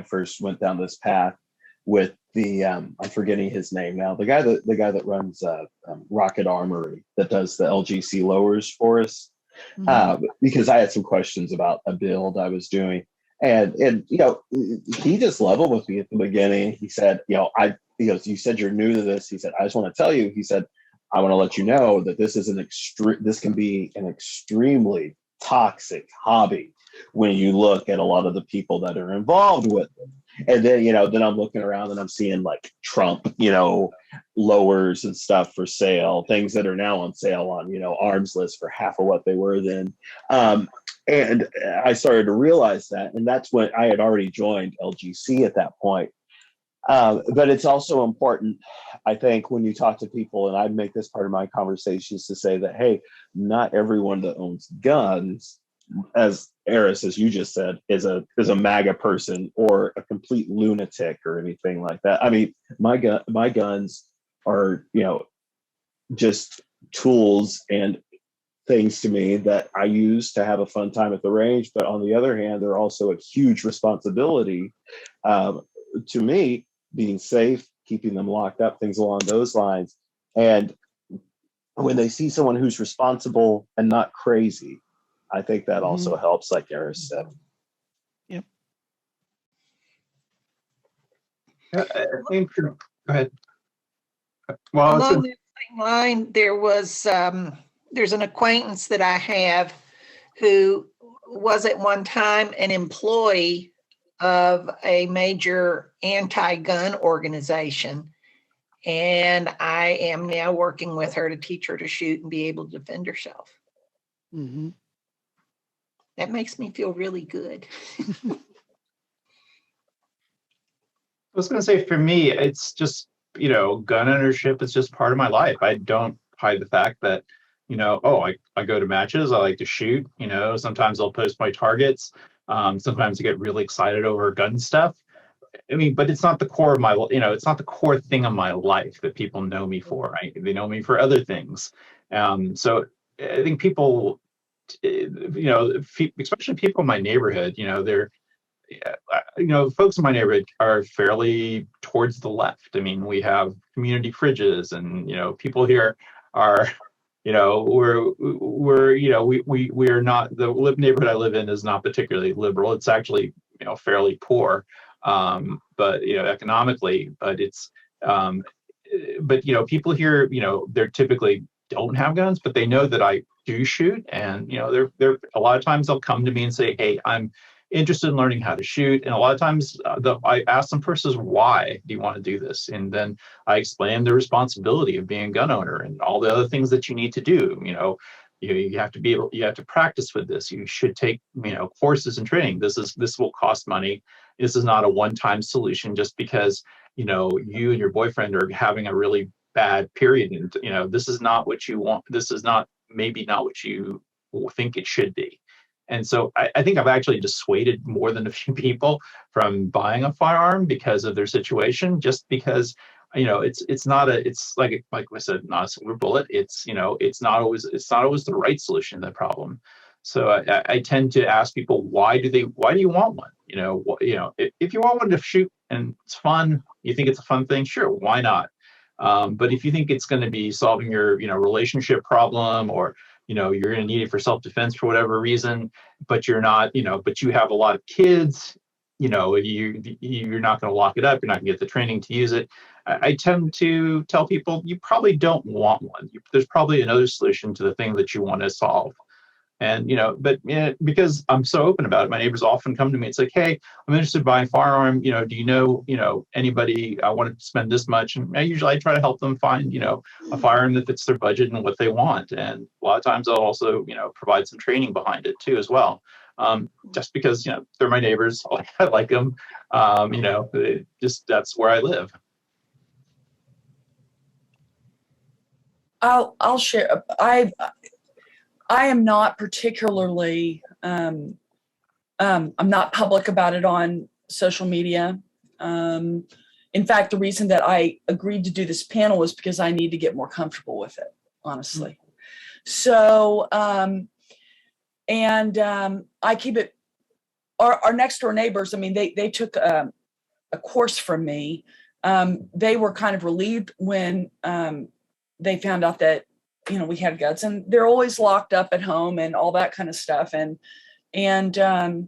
first went down this path with the I'm forgetting his name now, the guy that runs Rocket Armory, that does the LGC lowers for us, because I had some questions about a build I was doing, and he just leveled with me at the beginning. He said, you said you're new to this. He said, I just want to tell you. He said, I want to let you know that this can be an extremely toxic hobby when you look at a lot of the people that are involved with it. And then, then I'm looking around and I'm seeing like Trump, lowers and stuff for sale, things that are now on sale on, arms list for half of what they were then. And I started to realize that, and that's when I had already joined LGC at that point. But it's also important, I think, when you talk to people, and I make this part of my conversations to say that, hey, not everyone that owns guns, as Eris, as you just said, is a MAGA person or a complete lunatic or anything like that. I mean, my guns are, just tools and things to me that I use to have a fun time at the range. But on the other hand, they're also a huge responsibility to me, being safe, keeping them locked up, things along those lines. And when they see someone who's responsible and not crazy, I think that also helps, like Eris said. Yep. I think, go ahead. Well, along that same line, there's an acquaintance that I have who was at one time an employee of a major anti-gun organization. And I am now working with her to teach her to shoot and be able to defend herself. Mm-hmm. That makes me feel really good. I was going to say, for me, it's just, gun ownership is just part of my life. I don't hide the fact that, I go to matches. I like to shoot. Sometimes I'll post my targets. Sometimes I get really excited over gun stuff. I mean, but it's not the core of my, it's not the core thing of my life that people know me for, right? They know me for other things. So I think people, especially people in my neighborhood, folks in my neighborhood are fairly towards the left. I mean, we have community fridges, and people here are, we're not, the neighborhood I live in is not particularly liberal. It's actually fairly poor, but economically, but it's but people here, they're typically don't have guns, but they know that I do shoot, and they're a lot of times they'll come to me and say, hey, I'm interested in learning how to shoot. And a lot of times I ask them first is, why do you want to do this? And then I explain the responsibility of being a gun owner and all the other things that you need to do. You have to practice with this. You should take, courses and training. This will cost money. This is not a one-time solution just because, you and your boyfriend are having a really bad period. And, this is not what you want. This is maybe not what you think it should be. And so I think I've actually dissuaded more than a few people from buying a firearm because of their situation, just because, it's like I said, not a silver bullet. It's not always the right solution to the problem. So I tend to ask people, why do you want one? If you want one to shoot and it's fun, you think it's a fun thing, sure, why not? But if you think it's going to be solving your, relationship problem, or you're going to need it for self-defense for whatever reason, but you're not, but you have a lot of kids, you're not going to lock it up. You're not going to get the training to use it. I tend to tell people, you probably don't want one. There's probably another solution to the thing that you want to solve. And, because I'm so open about it, my neighbors often come to me. It's like, hey, I'm interested in buying a firearm. Do you know, anybody? I want to spend this much. And I try to help them find, a firearm that fits their budget and what they want. And a lot of times I'll also, provide some training behind it too, as well. Just because, they're my neighbors. I like them. That's where I live. I'll share. I am not particularly, I'm not public about it on social media. In fact, the reason that I agreed to do this panel was because I need to get more comfortable with it, honestly. So, I keep it, our next door neighbors, I mean, they took a course from me. They were kind of relieved when they found out that, we had guns, and they're always locked up at home and all that kind of stuff. And the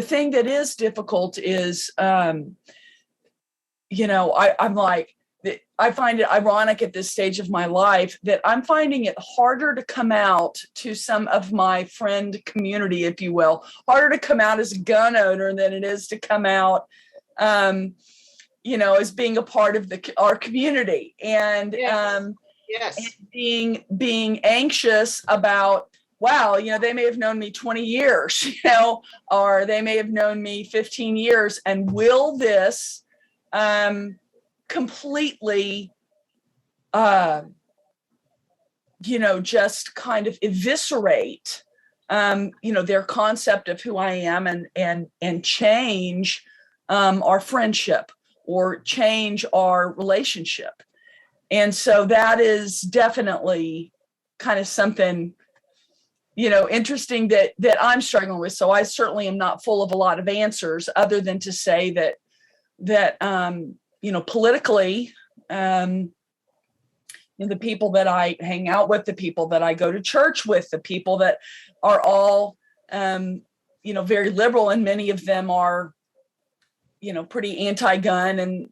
thing that is difficult is, I'm like, I find it ironic at this stage of my life that I'm finding it harder to come out to some of my friend community, if you will, harder to come out as a gun owner than it is to come out, as being a part of our community, and yes. and being anxious about wow, they may have known me 20 years, or they may have known me 15 years. And will this completely, just kind of eviscerate, their concept of who I am, and change our friendship or change our relationship. And so that is definitely kind of something, interesting that I'm struggling with. So I certainly am not full of a lot of answers, other than to say that politically, the people that I hang out with, the people that I go to church with, the people that are all, very liberal, and many of them are, pretty anti-gun and,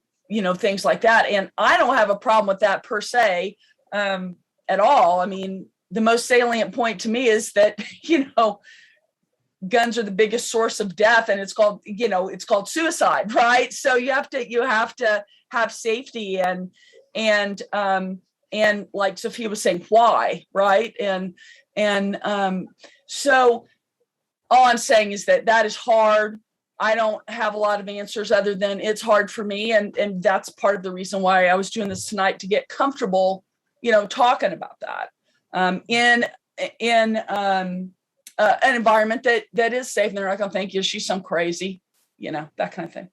things like that. And I don't have a problem with that per se, at all. I mean, the most salient point to me is that, guns are the biggest source of death, and it's called suicide, right? So you have to have safety, and like Sophia was saying, why, right? And so all I'm saying is that is hard. I don't have a lot of answers, other than it's hard for me. And that's part of the reason why I was doing this tonight, to get comfortable, talking about that, in an environment that is safe. And they're not going to think, is she some crazy, that kind of thing.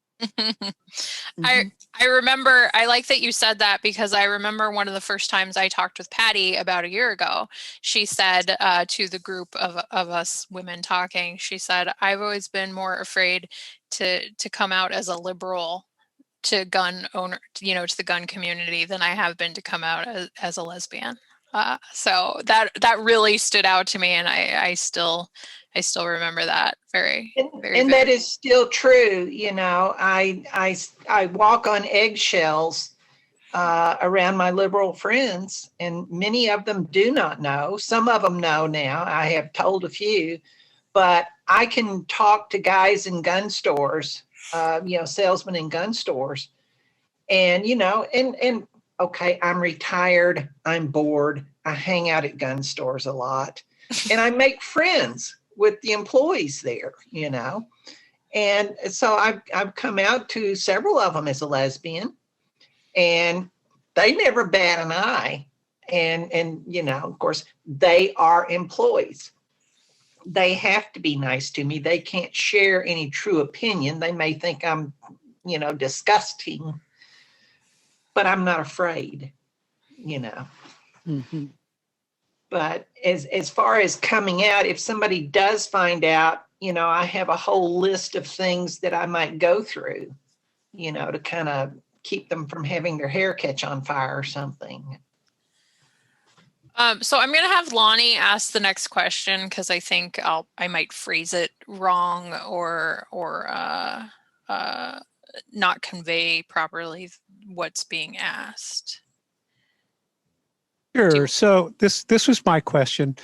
I remember, I like that you said that, because I remember one of the first times I talked with Patty about a year ago, she said to the group of us women talking, she said, I've always been more afraid to come out as a liberal to gun owner, to the gun community, than I have been to come out as a lesbian. So that really stood out to me, and I still remember that very, very. And that is still true. I walk on eggshells around my liberal friends, and many of them do not know. Some of them know now. I have told a few, but I can talk to guys in gun stores, salesmen in gun stores, and okay, I'm retired, I'm bored, I hang out at gun stores a lot, and I make friends with the employees there, and so I've come out to several of them as a lesbian, and they never bat an eye, and of course they are employees. They have to be nice to me. They can't share any true opinion. They may think I'm, disgusting, but I'm not afraid, Mm-hmm. But as far as coming out, if somebody does find out, I have a whole list of things that I might go through, to kind of keep them from having their hair catch on fire or something. So I'm going to have Lonnie ask the next question, because I think I might phrase it wrong or not convey properly what's being asked. Sure. So this was my question.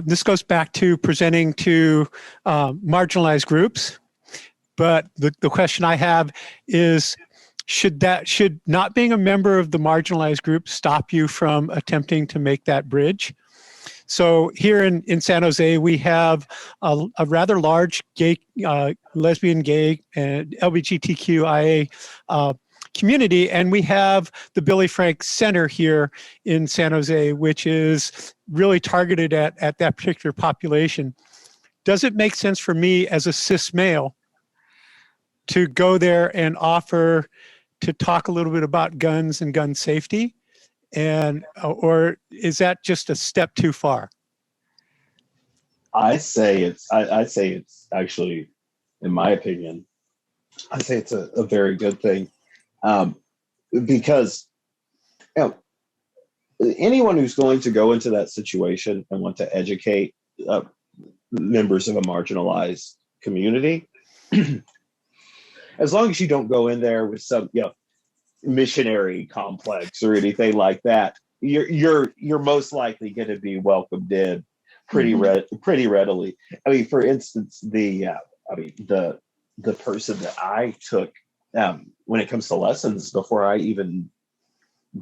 This goes back to presenting to marginalized groups, but the question I have is, should not being a member of the marginalized group stop you from attempting to make that bridge? So here in San Jose, we have a rather large gay, lesbian, gay, and LGBTQIA community, and we have the Billy Frank Center here in San Jose, which is really targeted at that particular population. Does it make sense for me as a cis male to go there and offer to talk a little bit about guns and gun safety, or is that just a step too far? I'd say it's actually, in my opinion, I'd say it's a very good thing, because anyone who's going to go into that situation and want to educate members of a marginalized community, as long as you don't go in there with some missionary complex or anything like that, you're most likely going to be welcomed in pretty readily. I mean, for instance, the person that I took when it comes to lessons, before I even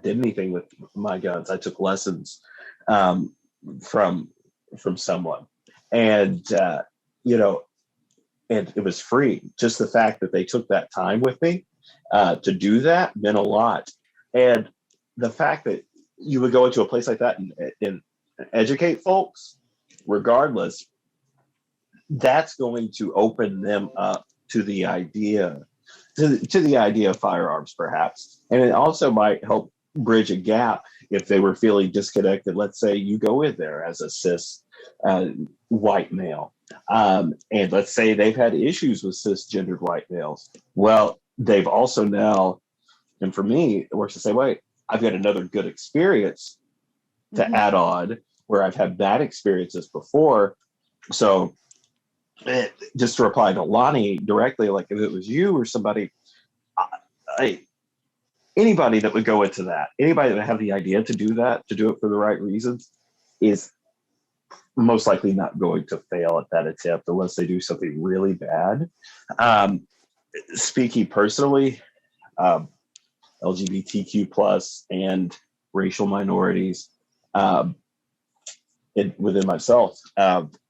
did anything with my guns, I took lessons from from someone. And, you know, and it was free. Just the fact that they took that time with me to do that meant a lot. And the fact that you would go into a place like that and educate folks, regardless, that's going to open them up to the idea to the idea of firearms, perhaps. And it also might help bridge a gap if they were feeling disconnected. Let's say you go in there as a cis white male, and let's say they've had issues with cisgendered white males. Well, they've also now, and for me, it works the same way. I've got another good experience to add on where I've had bad experiences before. So just to reply to Lonnie directly, like if it was you or somebody, anybody that would go into that, anybody that would have the idea to do that, to do it for the right reasons, is most likely not going to fail at that attempt unless they do something really bad. Speaking personally, LGBTQ plus and racial minorities within myself,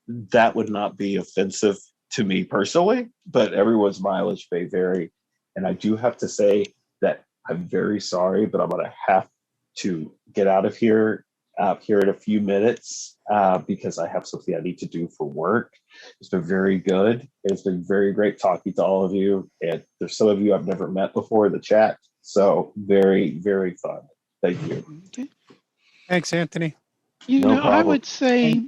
that would not be offensive to me personally, but everyone's mileage may vary. And I do have to say that I'm very sorry, but I'm going to have to get out of here here in a few minutes because I have something I need to do for work. It's been very good. It's been very great talking to all of you. And there's some of you I've never met before in the chat. So very, very fun. Thank you. Okay. Thanks, Anthony. You No know, I problem. would say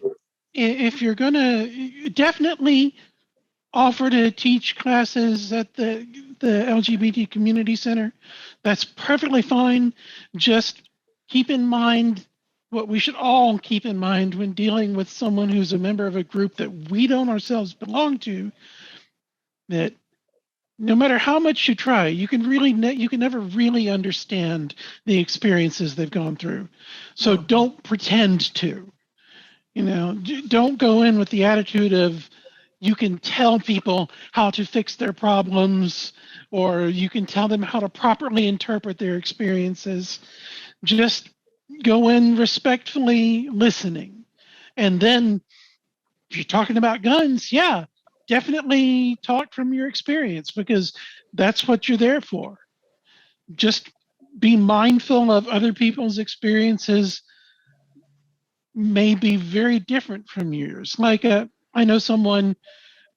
if you're going to definitely offer to teach classes at the LGBT Community Center, that's perfectly fine. Just keep in mind what we should all keep in mind when dealing with someone who's a member of a group that we don't ourselves belong to, that no matter how much you try, you can never really understand the experiences they've gone through. So don't pretend to. You know, don't go in with the attitude of you can tell people how to fix their problems or you can tell them how to properly interpret their experiences. Just go in respectfully listening. And then if you're talking about guns, yeah, definitely talk from your experience because that's what you're there for. Just be mindful of other people's experiences may be very different from yours. Like I know someone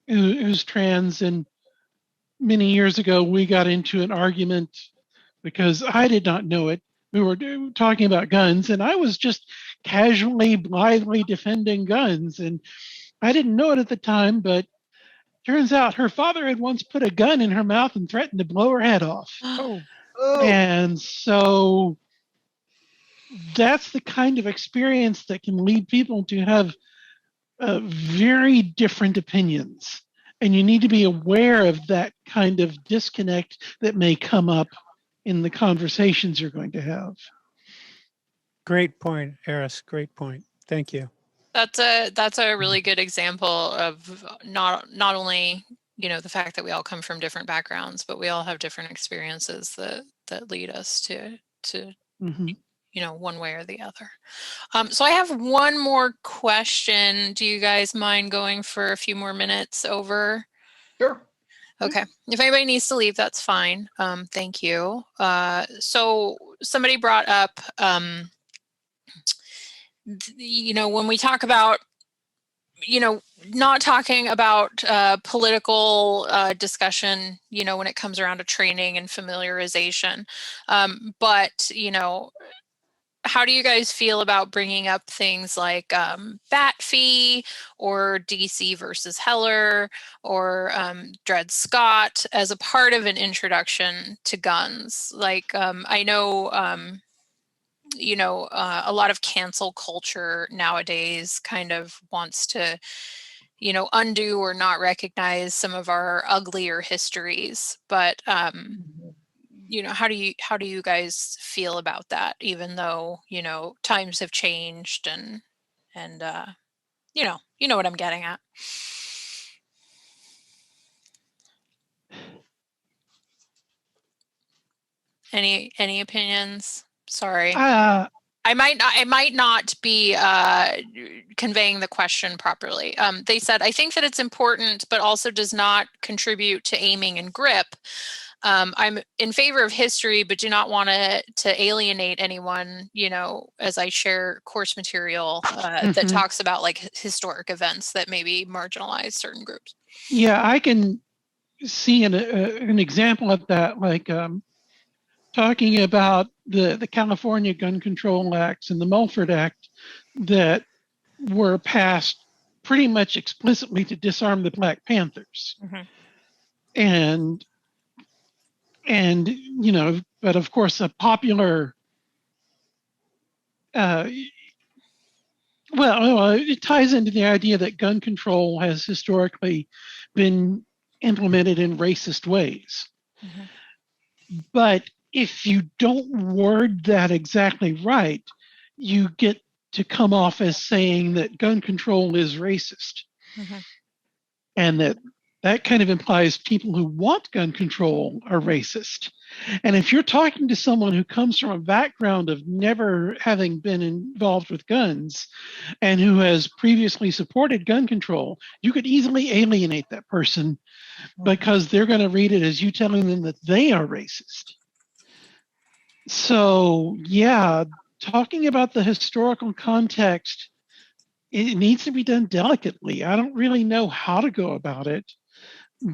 who's trans, and many years ago we got into an argument because I did not know it. We were talking about guns, and I was just casually, blithely defending guns, and I didn't know it at the time, but turns out her father had once put a gun in her mouth and threatened to blow her head off. Oh, And so that's the kind of experience that can lead people to have very different opinions. And you need to be aware of that kind of disconnect that may come up in the conversations you're going to have. Great point, Eris. Great point. Thank you. that's a really good example of not only, you know, the fact that we all come from different backgrounds, but we all have different experiences that lead us to Mhm. you know, one way or the other. So I have one more question. Do you guys mind going for a few more minutes over? Sure. Okay. If anybody needs to leave, that's fine. Thank you. So somebody brought up, you know, when we talk about, you know, not talking about political discussion, you know, when it comes around to training and familiarization, but, you know, how do you guys feel about bringing up things like Bat Fee or DC versus Heller or Dred Scott as a part of an introduction to guns? Like I know, you know, a lot of cancel culture nowadays kind of wants to, you know, undo or not recognize some of our uglier histories. But you know, how do you guys feel about that, even though, you know, times have changed and you know what I'm getting at. Any opinions? Sorry. I might not be conveying the question properly. They said, I think that it's important, but also does not contribute to aiming and grip. I'm in favor of history, but do not want to alienate anyone, as I share course material that talks about like historic events that maybe marginalize certain groups. Yeah, I can see an example of that, like talking about the California Gun Control Acts and the Mulford Act that were passed pretty much explicitly to disarm the Black Panthers. And but of course a popular it ties into the idea that gun control has historically been implemented in racist ways. But if you don't word that exactly right, you get to come off as saying that gun control is racist. And that kind of implies people who want gun control are racist. And if you're talking to someone who comes from a background of never having been involved with guns and who has previously supported gun control, you could easily alienate that person because they're going to read it as you telling them that they are racist. So, yeah, talking about the historical context, it needs to be done delicately. I don't really know how to go about it,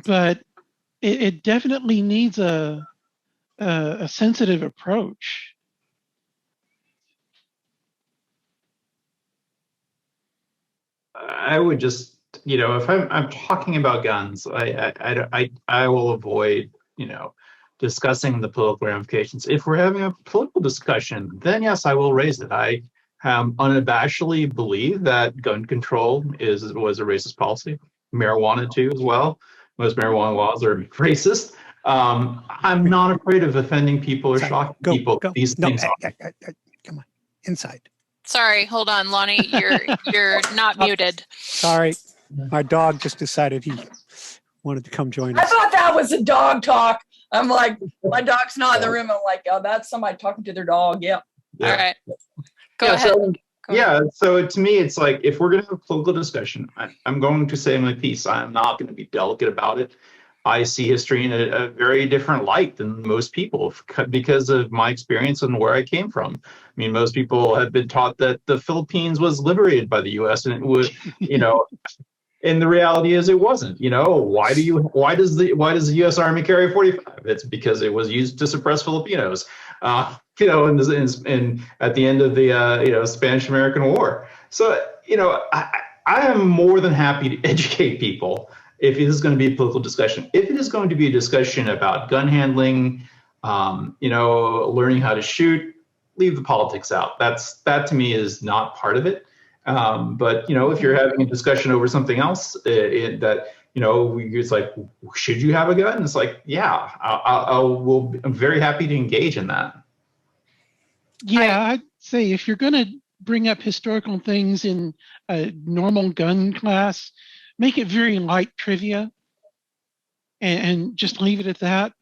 but it definitely needs a sensitive approach. I would just, if I'm talking about guns, I will avoid, discussing the political ramifications. If we're having a political discussion, then yes, I will raise it. I unabashedly believe that gun control was a racist policy. Marijuana too, as well. Most marijuana laws are racist. I'm not afraid of offending people or shocking people. These things are. Come on, inside. Sorry, hold on, Lonnie. You're not muted. Sorry, my dog just decided he wanted to come join I us. thought that was a dog talk. I'm like, my dog's not in the room. I'm like, oh, that's somebody talking to their dog. Yep. All right. Go ahead. So to me, it's like, if we're going to have a political discussion, I'm going to say my piece. I'm not going to be delicate about it. I see history in a very different light than most people because of my experience and where I came from. I mean, most people have been taught that the Philippines was liberated by the U.S. and it was, and the reality is it wasn't. Why does the U.S. Army carry 45? It's because it was used to suppress Filipinos. In at the end of the Spanish-American War. So I am more than happy to educate people if it is going to be a political discussion. If it is going to be a discussion about gun handling, learning how to shoot, leave the politics out. That to me is not part of it. But if you're having a discussion over something else it's like, should you have a gun? It's like, yeah, I'm very happy to engage in that. Yeah, I'd say if you're going to bring up historical things in a normal gun class, make it very light trivia and just leave it at that,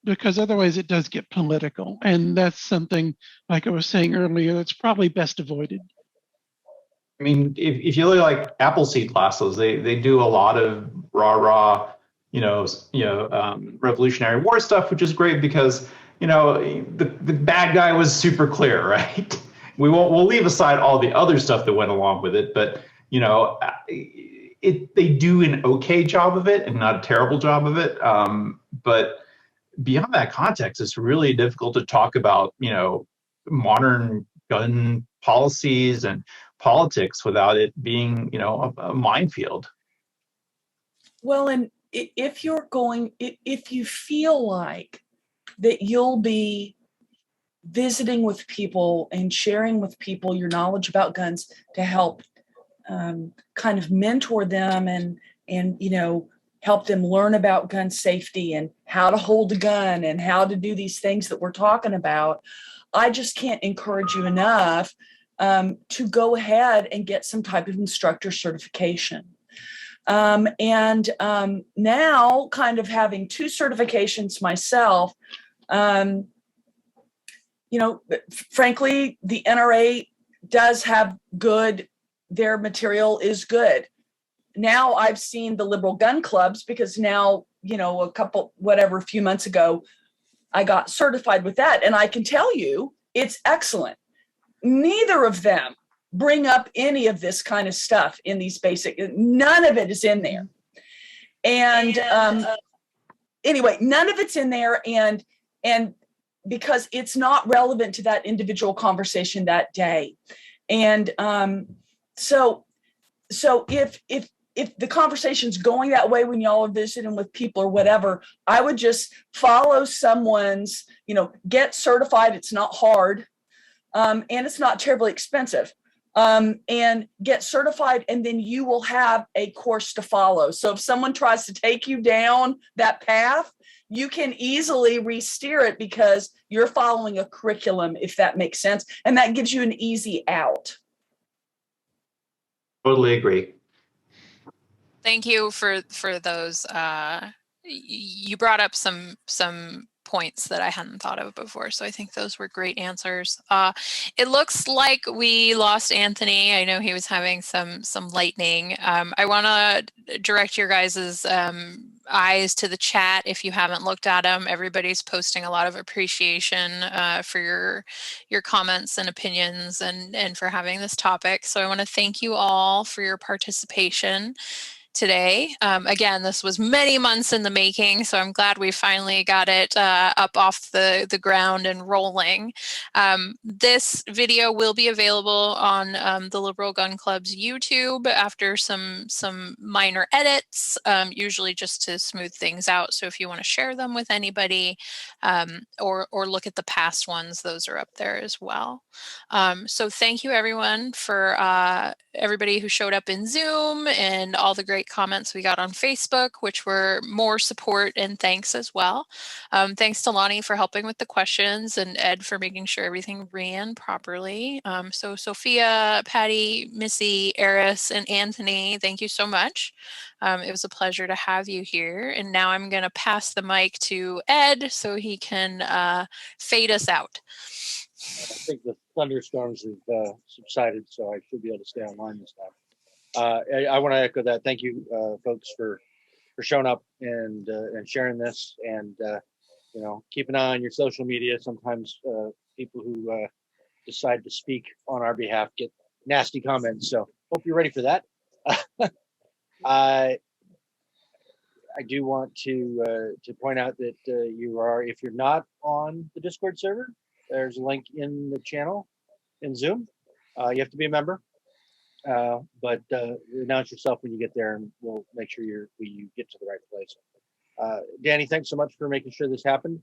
because otherwise it does get political. And that's something, like I was saying earlier, that's probably best avoided. I mean, if you look at like Appleseed classes, they do a lot of rah-rah, Revolutionary War stuff, which is great because the bad guy was super clear, right? We'll leave aside all the other stuff that went along with it, but they do an okay job of it and not a terrible job of it. But beyond that context, it's really difficult to talk about modern gun policies and politics without it being a minefield. Well, and if you feel like that you'll be visiting with people and sharing with people your knowledge about guns to help kind of mentor them and help them learn about gun safety and how to hold a gun and how to do these things that we're talking about. I just can't encourage you enough to go ahead and get some type of instructor certification. Now kind of having two certifications myself, you know, frankly, the NRA does have good, their material is good. Now I've seen the liberal gun clubs, because now, you know, a few months ago, I got certified with that. And I can tell you, it's excellent. Neither of them bring up any of this kind of stuff in these basic, none of it is in there. And anyway, none of it's in there. And because it's not relevant to that individual conversation that day. And so if the conversation's going that way when y'all are visiting with people or whatever, I would just follow someone's, you know, get certified. It's not hard. And it's not terribly expensive. And get certified, and then you will have a course to follow. So if someone tries to take you down that path, you can easily re-steer it because you're following a curriculum, if that makes sense. And that gives you an easy out. Totally agree. Thank you for those. You brought up some points that I hadn't thought of before, so I think those were great answers. It looks like we lost Anthony. I know he was having some lightning. I want to direct your guys's eyes to the chat if you haven't looked at them. Everybody's posting a lot of appreciation for your comments and opinions and for having this topic. So I want to thank you all for your participation today. Again, this was many months in the making, so I'm glad we finally got it up off the ground and rolling. This video will be available on the Liberal Gun Club's YouTube after some minor edits, usually just to smooth things out. So if you want to share them with anybody or look at the past ones, those are up there as well. So thank you everyone for everybody who showed up in Zoom and all the great comments we got on Facebook, which were more support and thanks as well. Thanks to Lonnie for helping with the questions and Ed for making sure everything ran properly. So Sophia, Patty, Missy, Eris, and Anthony, thank you so much. It was a pleasure to have you here. And now I'm going to pass the mic to Ed so he can fade us out. I think the thunderstorms have subsided, so I should be able to stay online this time. I want to echo that. Thank you, folks, for showing up and sharing this, and you know, keep an eye on your social media. Sometimes people who decide to speak on our behalf get nasty comments, so hope you're ready for that. I do want to point out that you are, if you're not on the Discord server, there's a link in the channel in Zoom. You have to be a member, but announce yourself when you get there, and we'll make sure you get to the right place. Danny, thanks so much for making sure this happened.